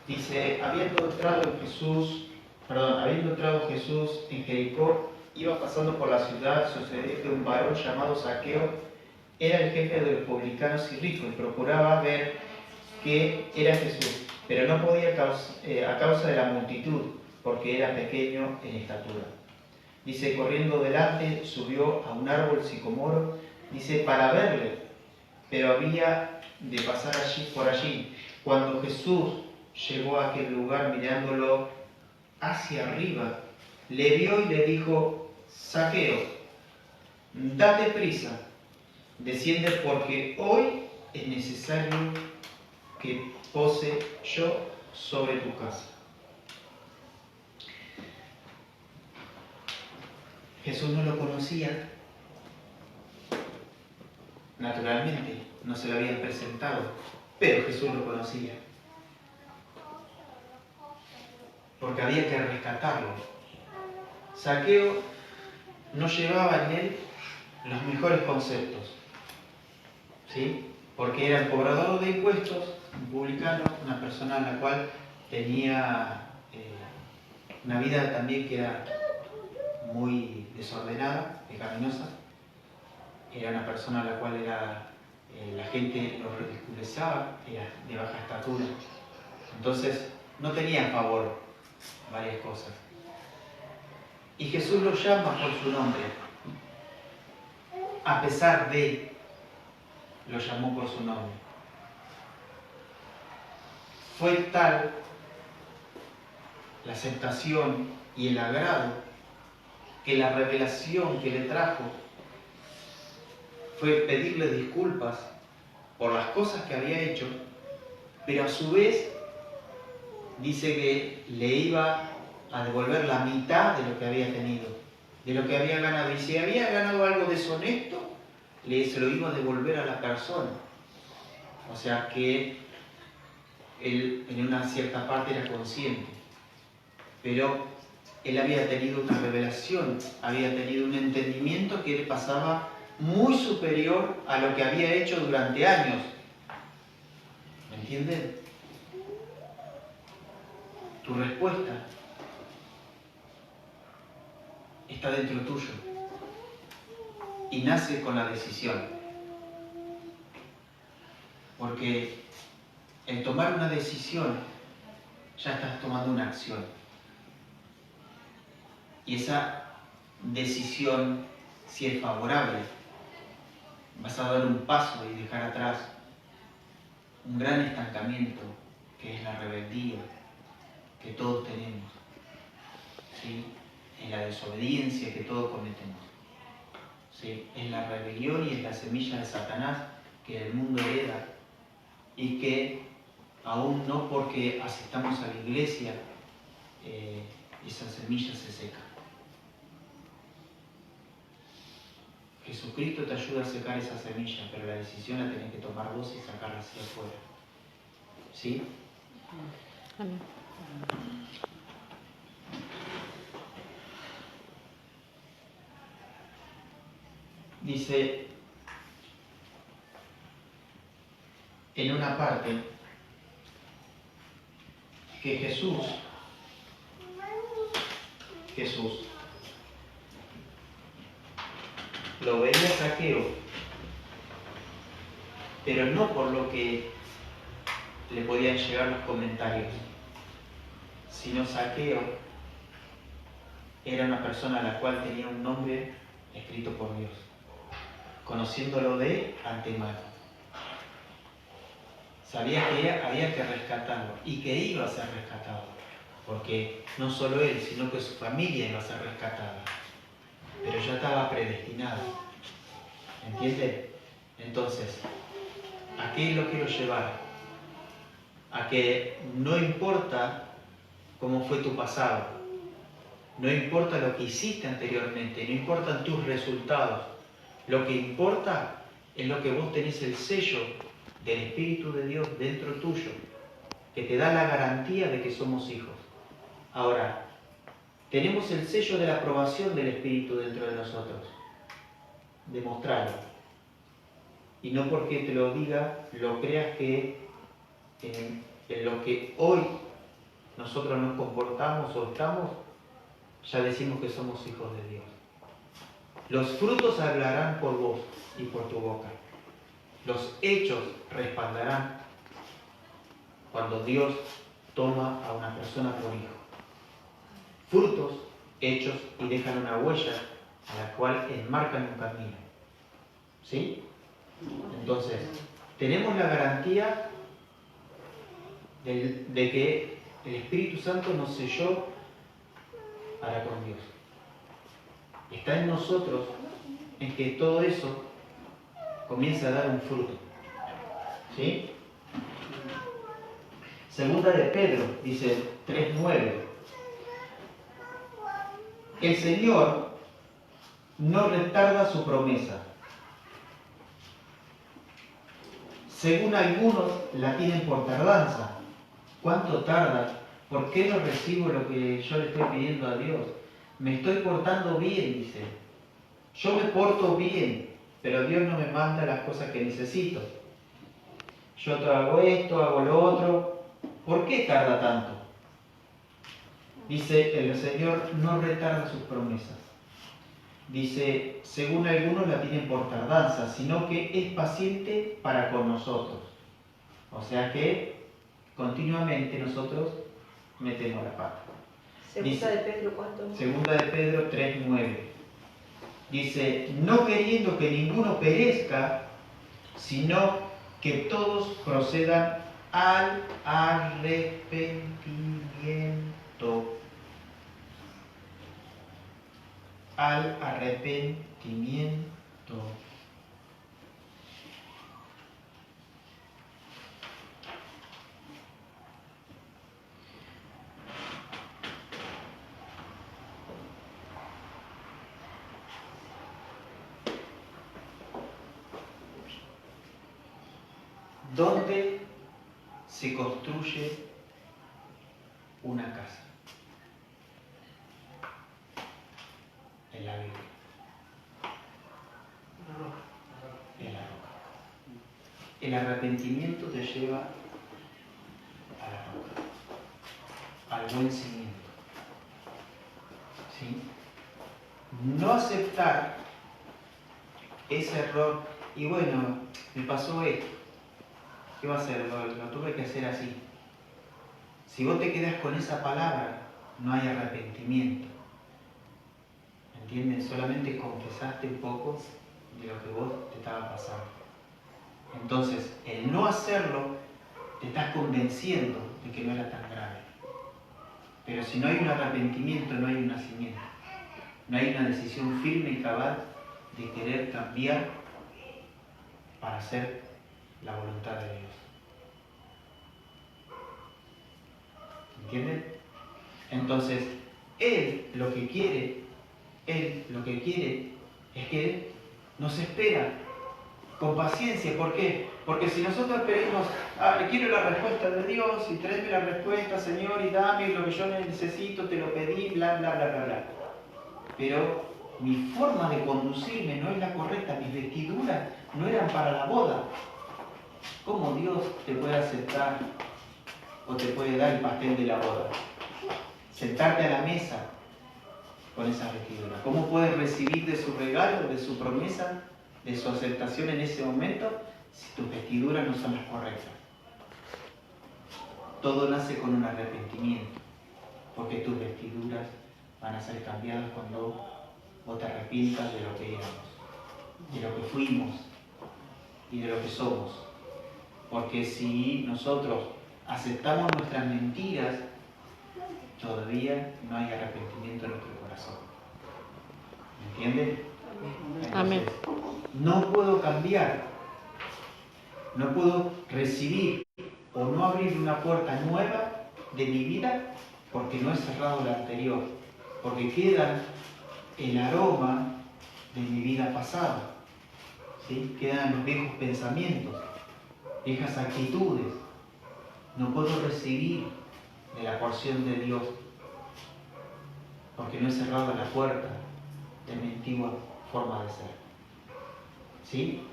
dice, habiendo entrado Jesús en Jericó, iba pasando por la ciudad, sucedió que un varón llamado Zaqueo era el jefe de los publicanos y ricos y procuraba ver qué era Jesús, pero no podía a causa de la multitud, porque era pequeño en estatura. Dice, corriendo delante, subió a un árbol sicomoro, dice, para verle, pero había de pasar por allí. Cuando Jesús llegó a aquel lugar mirándolo hacia arriba, le vio y le dijo, Zaqueo, date prisa, desciende porque hoy es necesario que pose yo sobre tu casa. Jesús no lo conocía, naturalmente, no se lo habían presentado, pero Jesús lo conocía. porque había que rescatarlo. Zaqueo no llevaba en él los mejores conceptos, ¿sí? Porque era el cobrador de impuestos, un publicano, una persona a la cual tenía una vida también que era muy desordenada, pecaminosa. Era una persona a la cual la gente lo ridiculizaba, era de baja estatura. Entonces no tenía a favor varias cosas. Y Jesús lo llama por su nombre. A pesar de, lo llamó por su nombre. Fue tal la aceptación y el agrado que la revelación que le trajo fue pedirle disculpas por las cosas que había hecho, pero a su vez dice que le iba a devolver la mitad de lo que había tenido, de lo que había ganado. Y si había ganado algo deshonesto, se lo iba a devolver a la persona. O sea que él en una cierta parte era consciente, pero él había tenido una revelación, había tenido un entendimiento que le pasaba muy superior a lo que había hecho durante años. ¿Me entienden? Tu respuesta está dentro tuyo y nace con la decisión. Porque el tomar una decisión ya estás tomando una acción. Y esa decisión, si es favorable, vas a dar un paso y dejar atrás un gran estancamiento que es la rebeldía que todos tenemos, ¿sí? En la desobediencia que todos cometemos, ¿sí? En la rebelión y en la semilla de Satanás que el mundo hereda y que aún no porque asistamos a la iglesia esa semilla se seca. Jesucristo te ayuda a secar esa semilla, pero la decisión la tenés que tomar vos y sacarla hacia afuera. ¿Sí? Amén. Dice en una parte que Jesús lo veía a Zaqueo, pero no por lo que le podían llegar los comentarios, sino Zaqueo era una persona a la cual tenía un nombre escrito por Dios, conociéndolo de antemano. Sabía que había que rescatarlo y que iba a ser rescatado, porque no solo él, sino que su familia iba a ser rescatada, pero ya estaba predestinado. ¿Entiende? Entonces, ¿a qué lo quiero llevar? A que no importa cómo fue tu pasado, no importa lo que hiciste anteriormente, no importan tus resultados, lo que importa es lo que vos tenés el sello del Espíritu de Dios dentro tuyo, que te da la garantía de que somos hijos. Ahora, tenemos el sello de la aprobación del Espíritu dentro de nosotros. Demostrarlo. Y no porque te lo diga, lo creas que en lo que hoy nosotros nos comportamos o estamos, ya decimos que somos hijos de Dios. Los frutos hablarán por vos y por tu boca. Los hechos respaldarán cuando Dios toma a una persona por hijo. Frutos, hechos y dejan una huella a la cual enmarcan un camino. ¿Sí? Entonces, tenemos la garantía de que el Espíritu Santo nos selló para con Dios. Está en nosotros en que todo eso comienza a dar un fruto. ¿Sí? Segunda de Pedro, dice 3:9. El Señor no retarda su promesa. Según algunos la tienen por tardanza. ¿Cuánto tarda ¿Por qué no recibo lo que yo le estoy pidiendo a Dios? Me estoy portando bien, dice. Yo me porto bien, pero Dios no me manda las cosas que necesito. Yo hago esto, hago lo otro. ¿Por qué tarda tanto? Dice, el Señor no retarda sus promesas. Dice, según algunos la tienen por tardanza, sino que es paciente para con nosotros. O sea que continuamente nosotros metemos la pata. Segunda de Pedro, ¿cuánto? Segunda de Pedro 3:9. Dice, no queriendo que ninguno perezca, sino que todos procedan al arrepentimiento. Al arrepentimiento. ¿Dónde se construye una casa? En la Biblia. En la roca. El arrepentimiento te lleva a la roca, al buen cimiento. ¿Sí? No aceptar ese error y bueno, me pasó esto. ¿Qué va a hacer? Lo tuve que hacer así. Si vos te quedas con esa palabra, no hay arrepentimiento. ¿Entiendes? Solamente confesaste un poco de lo que vos te estaba pasando. Entonces, el no hacerlo, te estás convenciendo de que no era tan grave. Pero si no hay un arrepentimiento, no hay un nacimiento. No hay una decisión firme y cabal de querer cambiar para hacer la voluntad de Dios. ¿Entienden? Entonces, Él lo que quiere es que nos espera con paciencia. ¿Por qué? Porque si nosotros pedimos, quiero la respuesta de Dios y tráeme la respuesta, Señor, y dame lo que yo necesito, te lo pedí, bla, bla, bla, bla, bla. Pero mi forma de conducirme no es la correcta, mis vestiduras no eran para la boda. ¿Cómo Dios te puede aceptar o te puede dar el pastel de la boda? Sentarte a la mesa con esas vestiduras. ¿Cómo puedes recibir de su regalo, de su promesa, de su aceptación en ese momento, si tus vestiduras no son las correctas? Todo nace con un arrepentimiento, porque tus vestiduras van a ser cambiadas cuando vos te arrepientas de lo que éramos, de lo que fuimos y de lo que somos. Porque si nosotros aceptamos nuestras mentiras, todavía no hay arrepentimiento en nuestro corazón. ¿Me entienden? Amén. No puedo cambiar, no puedo recibir o no abrir una puerta nueva de mi vida porque no he cerrado la anterior, porque queda el aroma de mi vida pasada, ¿sí? Quedan los viejos pensamientos, viejas actitudes. No puedo recibir de la porción de Dios porque no he cerrado la puerta de mi antigua forma de ser. ¿Sí?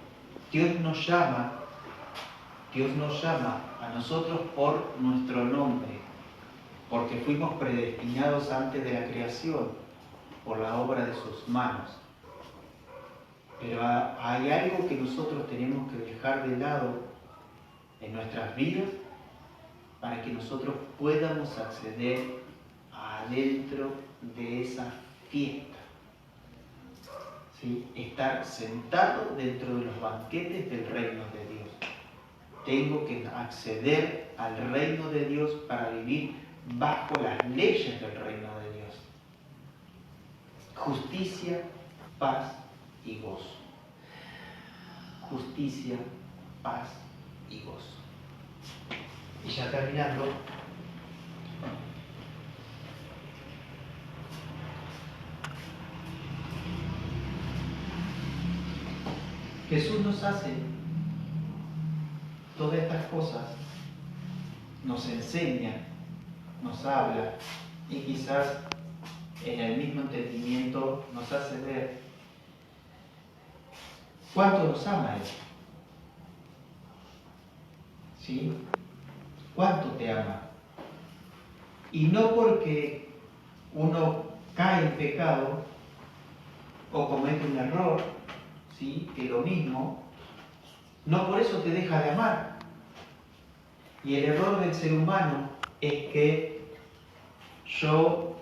Dios nos llama a nosotros por nuestro nombre, porque fuimos predestinados antes de la creación por la obra de sus manos. Pero hay algo que nosotros tenemos que dejar de lado en nuestras vidas para que nosotros podamos acceder adentro de esa fiesta. ¿Sí? Estar sentado dentro de los banquetes del reino de Dios. Tengo que acceder al reino de Dios para vivir bajo las leyes del reino de Dios. Justicia, paz y gozo. Justicia, paz y gozo. Y ya terminando, Jesús nos hace todas estas cosas, nos enseña nos habla y quizás en el mismo entendimiento nos hace ver cuánto nos ama Él. ¿Sí? ¿Cuánto te ama? Y no porque uno cae en pecado o comete un error, ¿sí? Que lo mismo, no por eso te deja de amar. Y el error del ser humano es que yo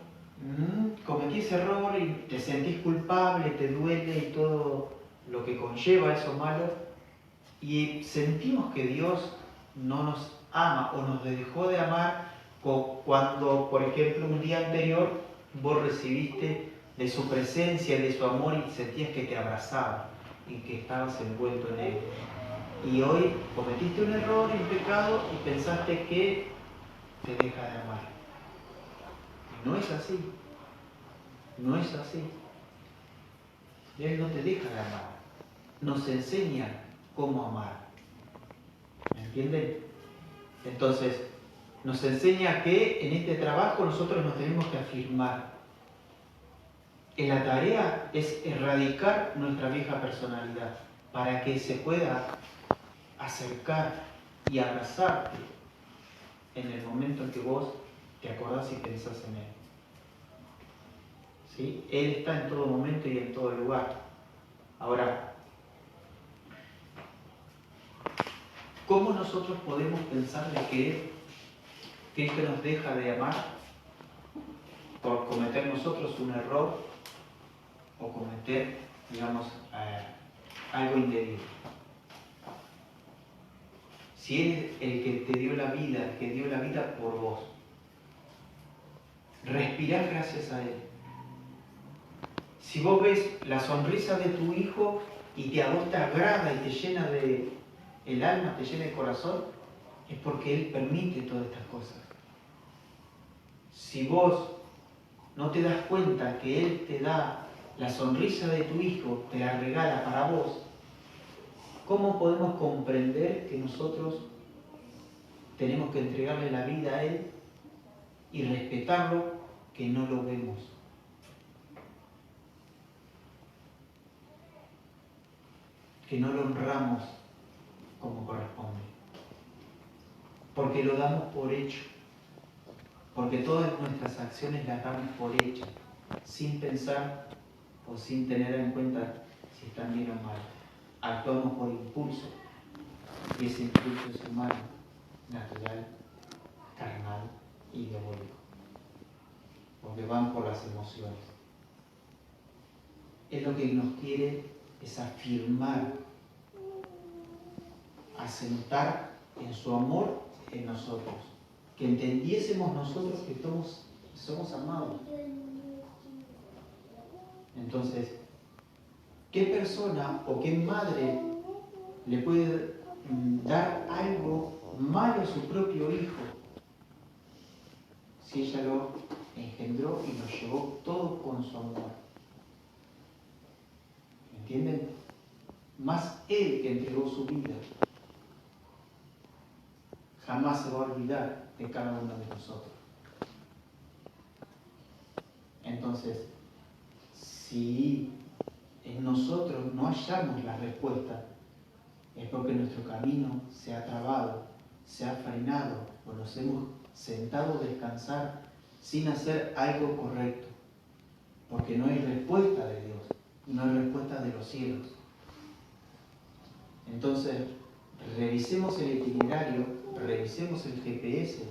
cometí ese error y te sentís culpable, te duele y todo lo que conlleva eso malo, y sentimos que Dios no nos ama o nos dejó de amar cuando, por ejemplo, un día anterior vos recibiste de su presencia, de su amor y sentías que te abrazaba y que estabas envuelto en Él. Y hoy cometiste un error, un pecado y pensaste que te deja de amar. Y no es así. No es así. Él no te deja de amar. Nos enseña cómo amar. ¿Me entienden? Entonces, nos enseña que en este trabajo nosotros nos tenemos que afirmar. La tarea es erradicar nuestra vieja personalidad para que se pueda acercar y abrazarte en el momento en que vos te acordás y pensás en Él. ¿Sí? Él está en todo momento y en todo lugar. Ahora, ¿cómo nosotros podemos pensar de que Cristo nos deja de amar por cometer nosotros un error o cometer, digamos, algo indebido? Si Él es el que te dio la vida, el que dio la vida por vos, respirás gracias a Él. Si vos ves la sonrisa de tu hijo y a vos te agrada y te llena el alma, te llena el corazón, es porque Él permite todas estas cosas. Si vos no te das cuenta que Él te da la sonrisa de tu hijo, te la regala para vos, ¿cómo podemos comprender que nosotros tenemos que entregarle la vida a Él y respetarlo que no lo vemos? Que no lo honramos como corresponde. Porque lo damos por hecho. Porque todas nuestras acciones las damos por hechas, sin pensar o sin tener en cuenta si están bien o mal. Actuamos por impulso. Y ese impulso es humano, natural, carnal y diabólico. Porque van por las emociones. Él lo que nos quiere es afirmar, asentar en su amor en nosotros. Que entendiésemos nosotros que somos amados. Entonces, ¿qué persona o qué madre le puede dar algo malo a su propio hijo si ella lo engendró y lo llevó todo con su amor? ¿Me entienden? Más Él que entregó su vida jamás se va a olvidar de cada uno de nosotros. Entonces, si en nosotros no hallamos la respuesta, es porque nuestro camino se ha trabado, se ha frenado o nos hemos sentado a descansar sin hacer algo correcto. Porque no hay respuesta de Dios, no hay respuesta de los cielos. Entonces, revisemos el itinerario, revisemos el GPS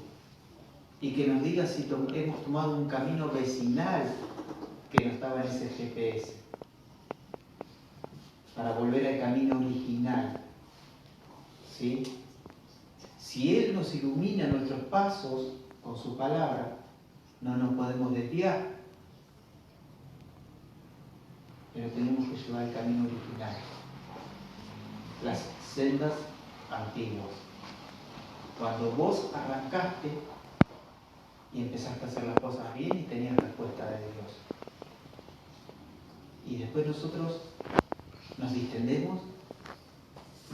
y que nos diga si hemos tomado un camino vecinal que no estaba en ese GPS, para volver al camino original. ¿Sí? Si Él nos ilumina nuestros pasos con su palabra, no nos podemos desviar, pero tenemos que llevar el camino original, las sendas antiguas. Cuando vos arrancaste y empezaste a hacer las cosas bien y tenías respuesta de Dios. Y después nosotros nos distendemos,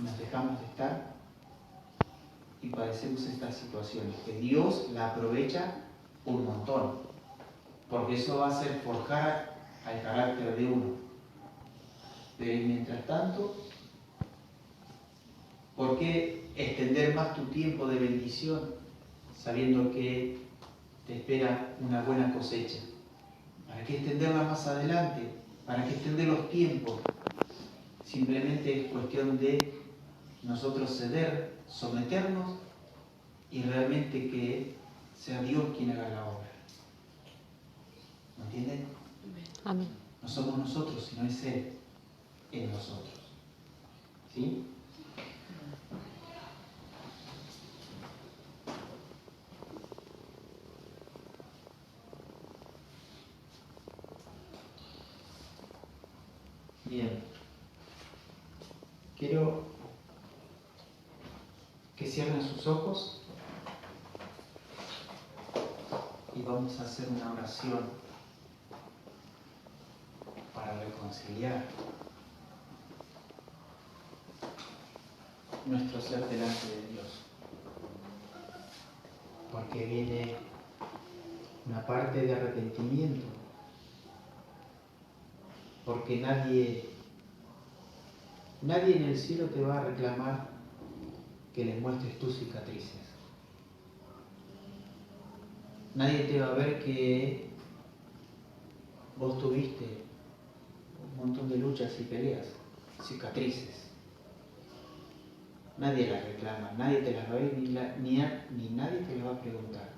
nos dejamos de estar y padecemos estas situaciones, que Dios la aprovecha un montón, porque eso va a hacer forjar al carácter de uno. Pero mientras tanto, ¿por qué extender más tu tiempo de bendición sabiendo que te espera una buena cosecha? ¿Para qué extenderla más adelante? ¿Para qué extender los tiempos? Simplemente es cuestión de nosotros ceder, someternos y realmente que sea Dios quien haga la obra. ¿Me entienden? Amén. No somos nosotros, sino es Él en nosotros. ¿Sí? Bien. Quiero que cierren sus ojos y vamos a hacer una oración para reconciliar nuestro ser delante de Dios. Porque viene una parte de arrepentimiento. Porque nadie en el cielo te va a reclamar que les muestres tus cicatrices. Nadie te va a ver que vos tuviste un montón de luchas y peleas, cicatrices. Nadie las reclama, nadie te las va a ver ni nadie te las va a preguntar.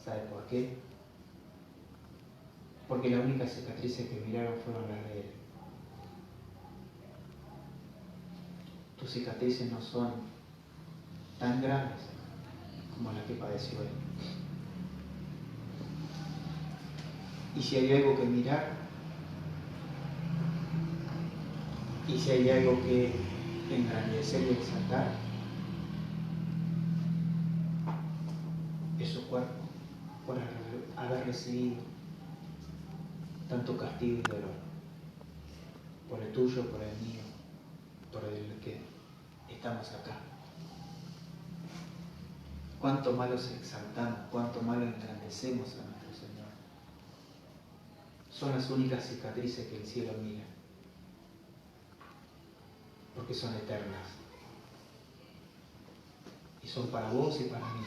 ¿Sabe por qué? Porque las únicas cicatrices que miraron fueron las de Él. Tus cicatrices no son tan graves como las que padeció Él. Y si hay algo que mirar, y si hay algo que engrandecer y exaltar, es su cuerpo, por haber recibido tanto castigo y dolor, por el tuyo, por el mío, por el que estamos acá. Cuánto malos exaltamos, cuánto malo engrandecemos a nuestro Señor. Son las únicas cicatrices que el cielo mira, porque son eternas. Y son para vos y para mí,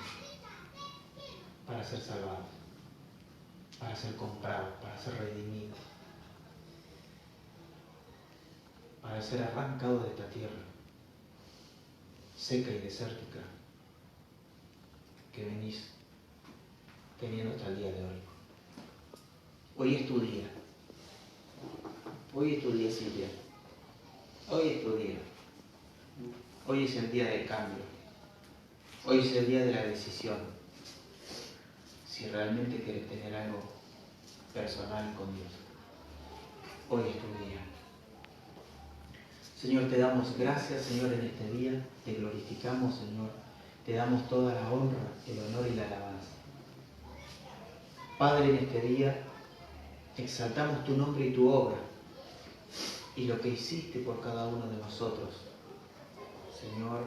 para ser salvados, para ser comprados, para ser redimidos, para ser arrancados de esta tierra seca y desértica que venís teniendo hasta el día de hoy. Hoy es tu día. Hoy es tu día, Silvia. Hoy es tu día. Hoy es el día del cambio. Hoy es el día de la decisión. Si realmente quieres tener algo personal con Dios. Hoy es tu día. Señor, te damos gracias, Señor, en este día. Te glorificamos, Señor. Te damos toda la honra, el honor y la alabanza. Padre, en este día exaltamos tu nombre y tu obra y lo que hiciste por cada uno de nosotros. Señor,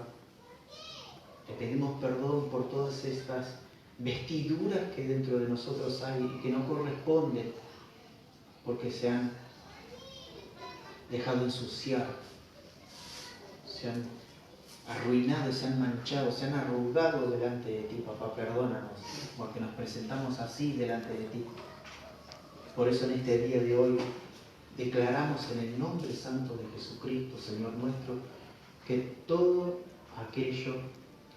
te pedimos perdón por todas estas vestiduras que dentro de nosotros hay y que no corresponden porque se han dejado ensuciar, se han arruinado, se han manchado, se han arrugado delante de ti, papá. Perdónanos porque nos presentamos así delante de ti. Por eso en este día de hoy declaramos en el nombre santo de Jesucristo, Señor nuestro, que todo aquello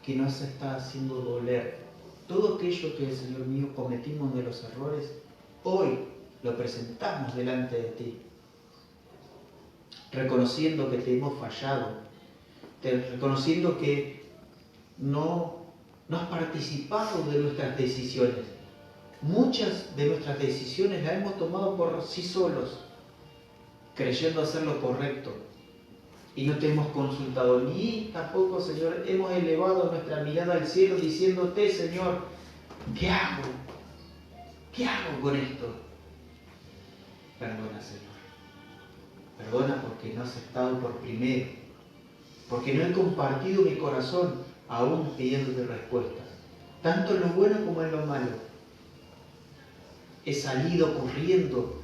que nos está haciendo doler, todo aquello que, Señor mío, cometimos de los errores, hoy lo presentamos delante de ti, reconociendo que te hemos fallado, reconociendo que no has participado de nuestras decisiones. Muchas de nuestras decisiones las hemos tomado por sí solos, creyendo hacer lo correcto. Y no te hemos consultado, ni tampoco, Señor, hemos elevado nuestra mirada al cielo diciéndote, Señor, ¿qué hago? ¿Qué hago con esto? Perdona, Señor. Perdona porque no has estado por primero, porque no he compartido mi corazón aún pidiéndote respuestas, tanto en lo bueno como en lo malo. he salido corriendo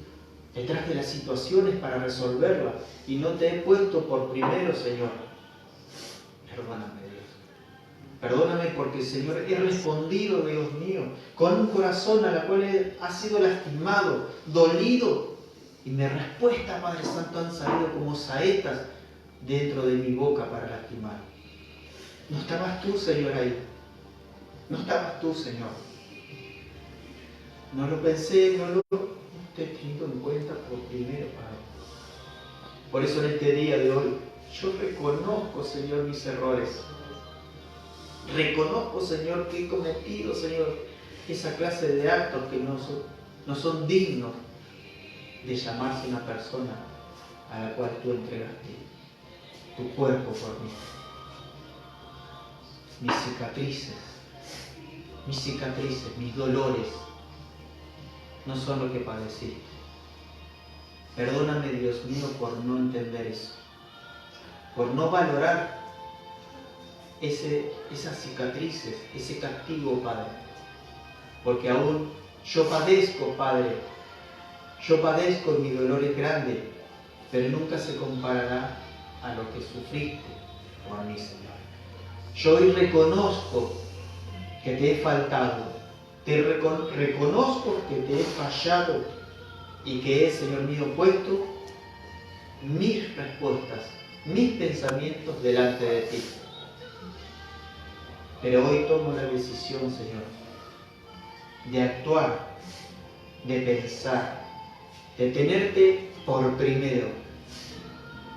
detrás de las situaciones para resolverlas y no te he puesto por primero, Señor. Perdóname, Dios. Perdóname porque, Señor, he respondido, Dios mío, con un corazón a la cual ha sido lastimado, dolido. Y mi respuesta, Padre Santo, han salido como saetas dentro de mi boca para lastimar. No estabas tú, Señor, ahí. No estabas tú, Señor. No lo pensé, no te he tenido en cuenta por primero, Padre. Por eso en este día de hoy, yo reconozco, Señor, mis errores. Reconozco, Señor, que he cometido, Señor, esa clase de actos que no son dignos de llamarse una persona a la cual tú entregaste tu cuerpo por mí. Mis cicatrices, mis dolores, no son lo que padecí. Perdóname, Dios mío, por no entender eso, por no valorar esas cicatrices, ese castigo, Padre. Porque aún yo padezco, Padre, mi dolor es grande, pero nunca se comparará a lo que sufriste por mí, Señor. Yo hoy reconozco que te he faltado, reconozco que te he fallado y que he, Señor mío, puesto mis respuestas, mis pensamientos delante de ti. Pero hoy tomo la decisión, Señor, de actuar, de pensar, de tenerte por primero,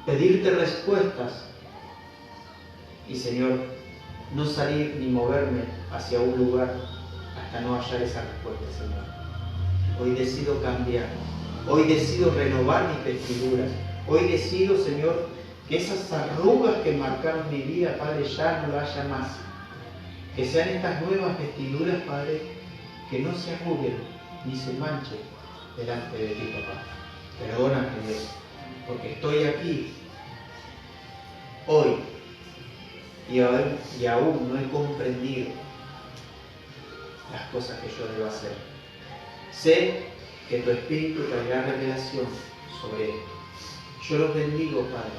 pedirte respuestas y, Señor, no salir ni moverme hacia un lugar hasta no hallar esa respuesta, Señor. Hoy decido cambiar, hoy decido renovar mis vestiduras, hoy decido, Señor, que esas arrugas que marcaron mi vida, Padre, ya no las haya más. Que sean estas nuevas vestiduras, Padre, que no se arruguen ni se manchen delante de ti, papá. Perdóname, Dios, porque estoy aquí hoy y aún no he comprendido las cosas que yo debo hacer. Sé que tu Espíritu traerá revelación sobre esto. Yo los bendigo, Padre.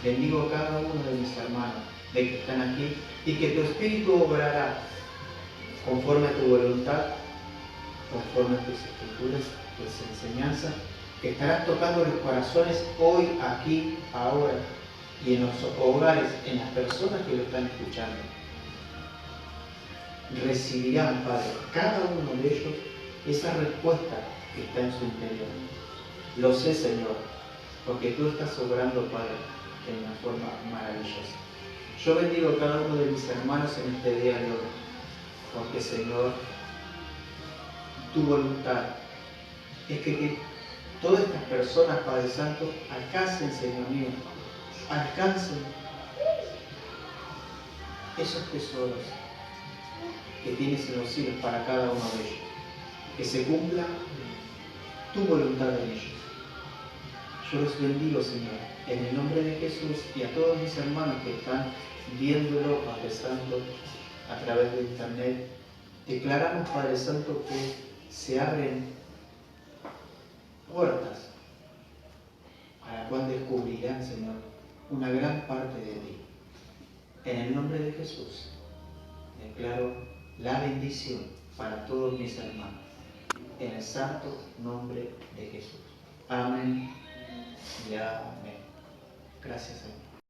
Bendigo a cada uno de mis hermanos de que están aquí y que tu Espíritu obrará conforme a tu voluntad, conforme a tus escrituras, tus enseñanzas, que estarás tocando los corazones hoy, aquí, ahora, y en los hogares, en las personas que lo están escuchando. Recibirán, Padre, cada uno de ellos esa respuesta que está en su interior. Lo sé, Señor, porque tú estás obrando, Padre, de una forma maravillosa. Yo bendigo a cada uno de mis hermanos en este día de hoy, porque, Señor, tu voluntad es que todas estas personas, Padre Santo, alcancen, Señor mío, alcancen esos tesoros que tienes en los cielos para cada uno de ellos. Que se cumpla tu voluntad en ellos. Yo los bendigo, Señor, en el nombre de Jesús, y a todos mis hermanos que están viéndolo, Padre Santo, a través de internet. Declaramos, Padre Santo, que se abren puertas a la cual descubrirán, Señor, una gran parte de ti. En el nombre de Jesús, declaro la bendición para todos mis hermanos. En el santo nombre de Jesús. Amén y amén. Gracias, Señor.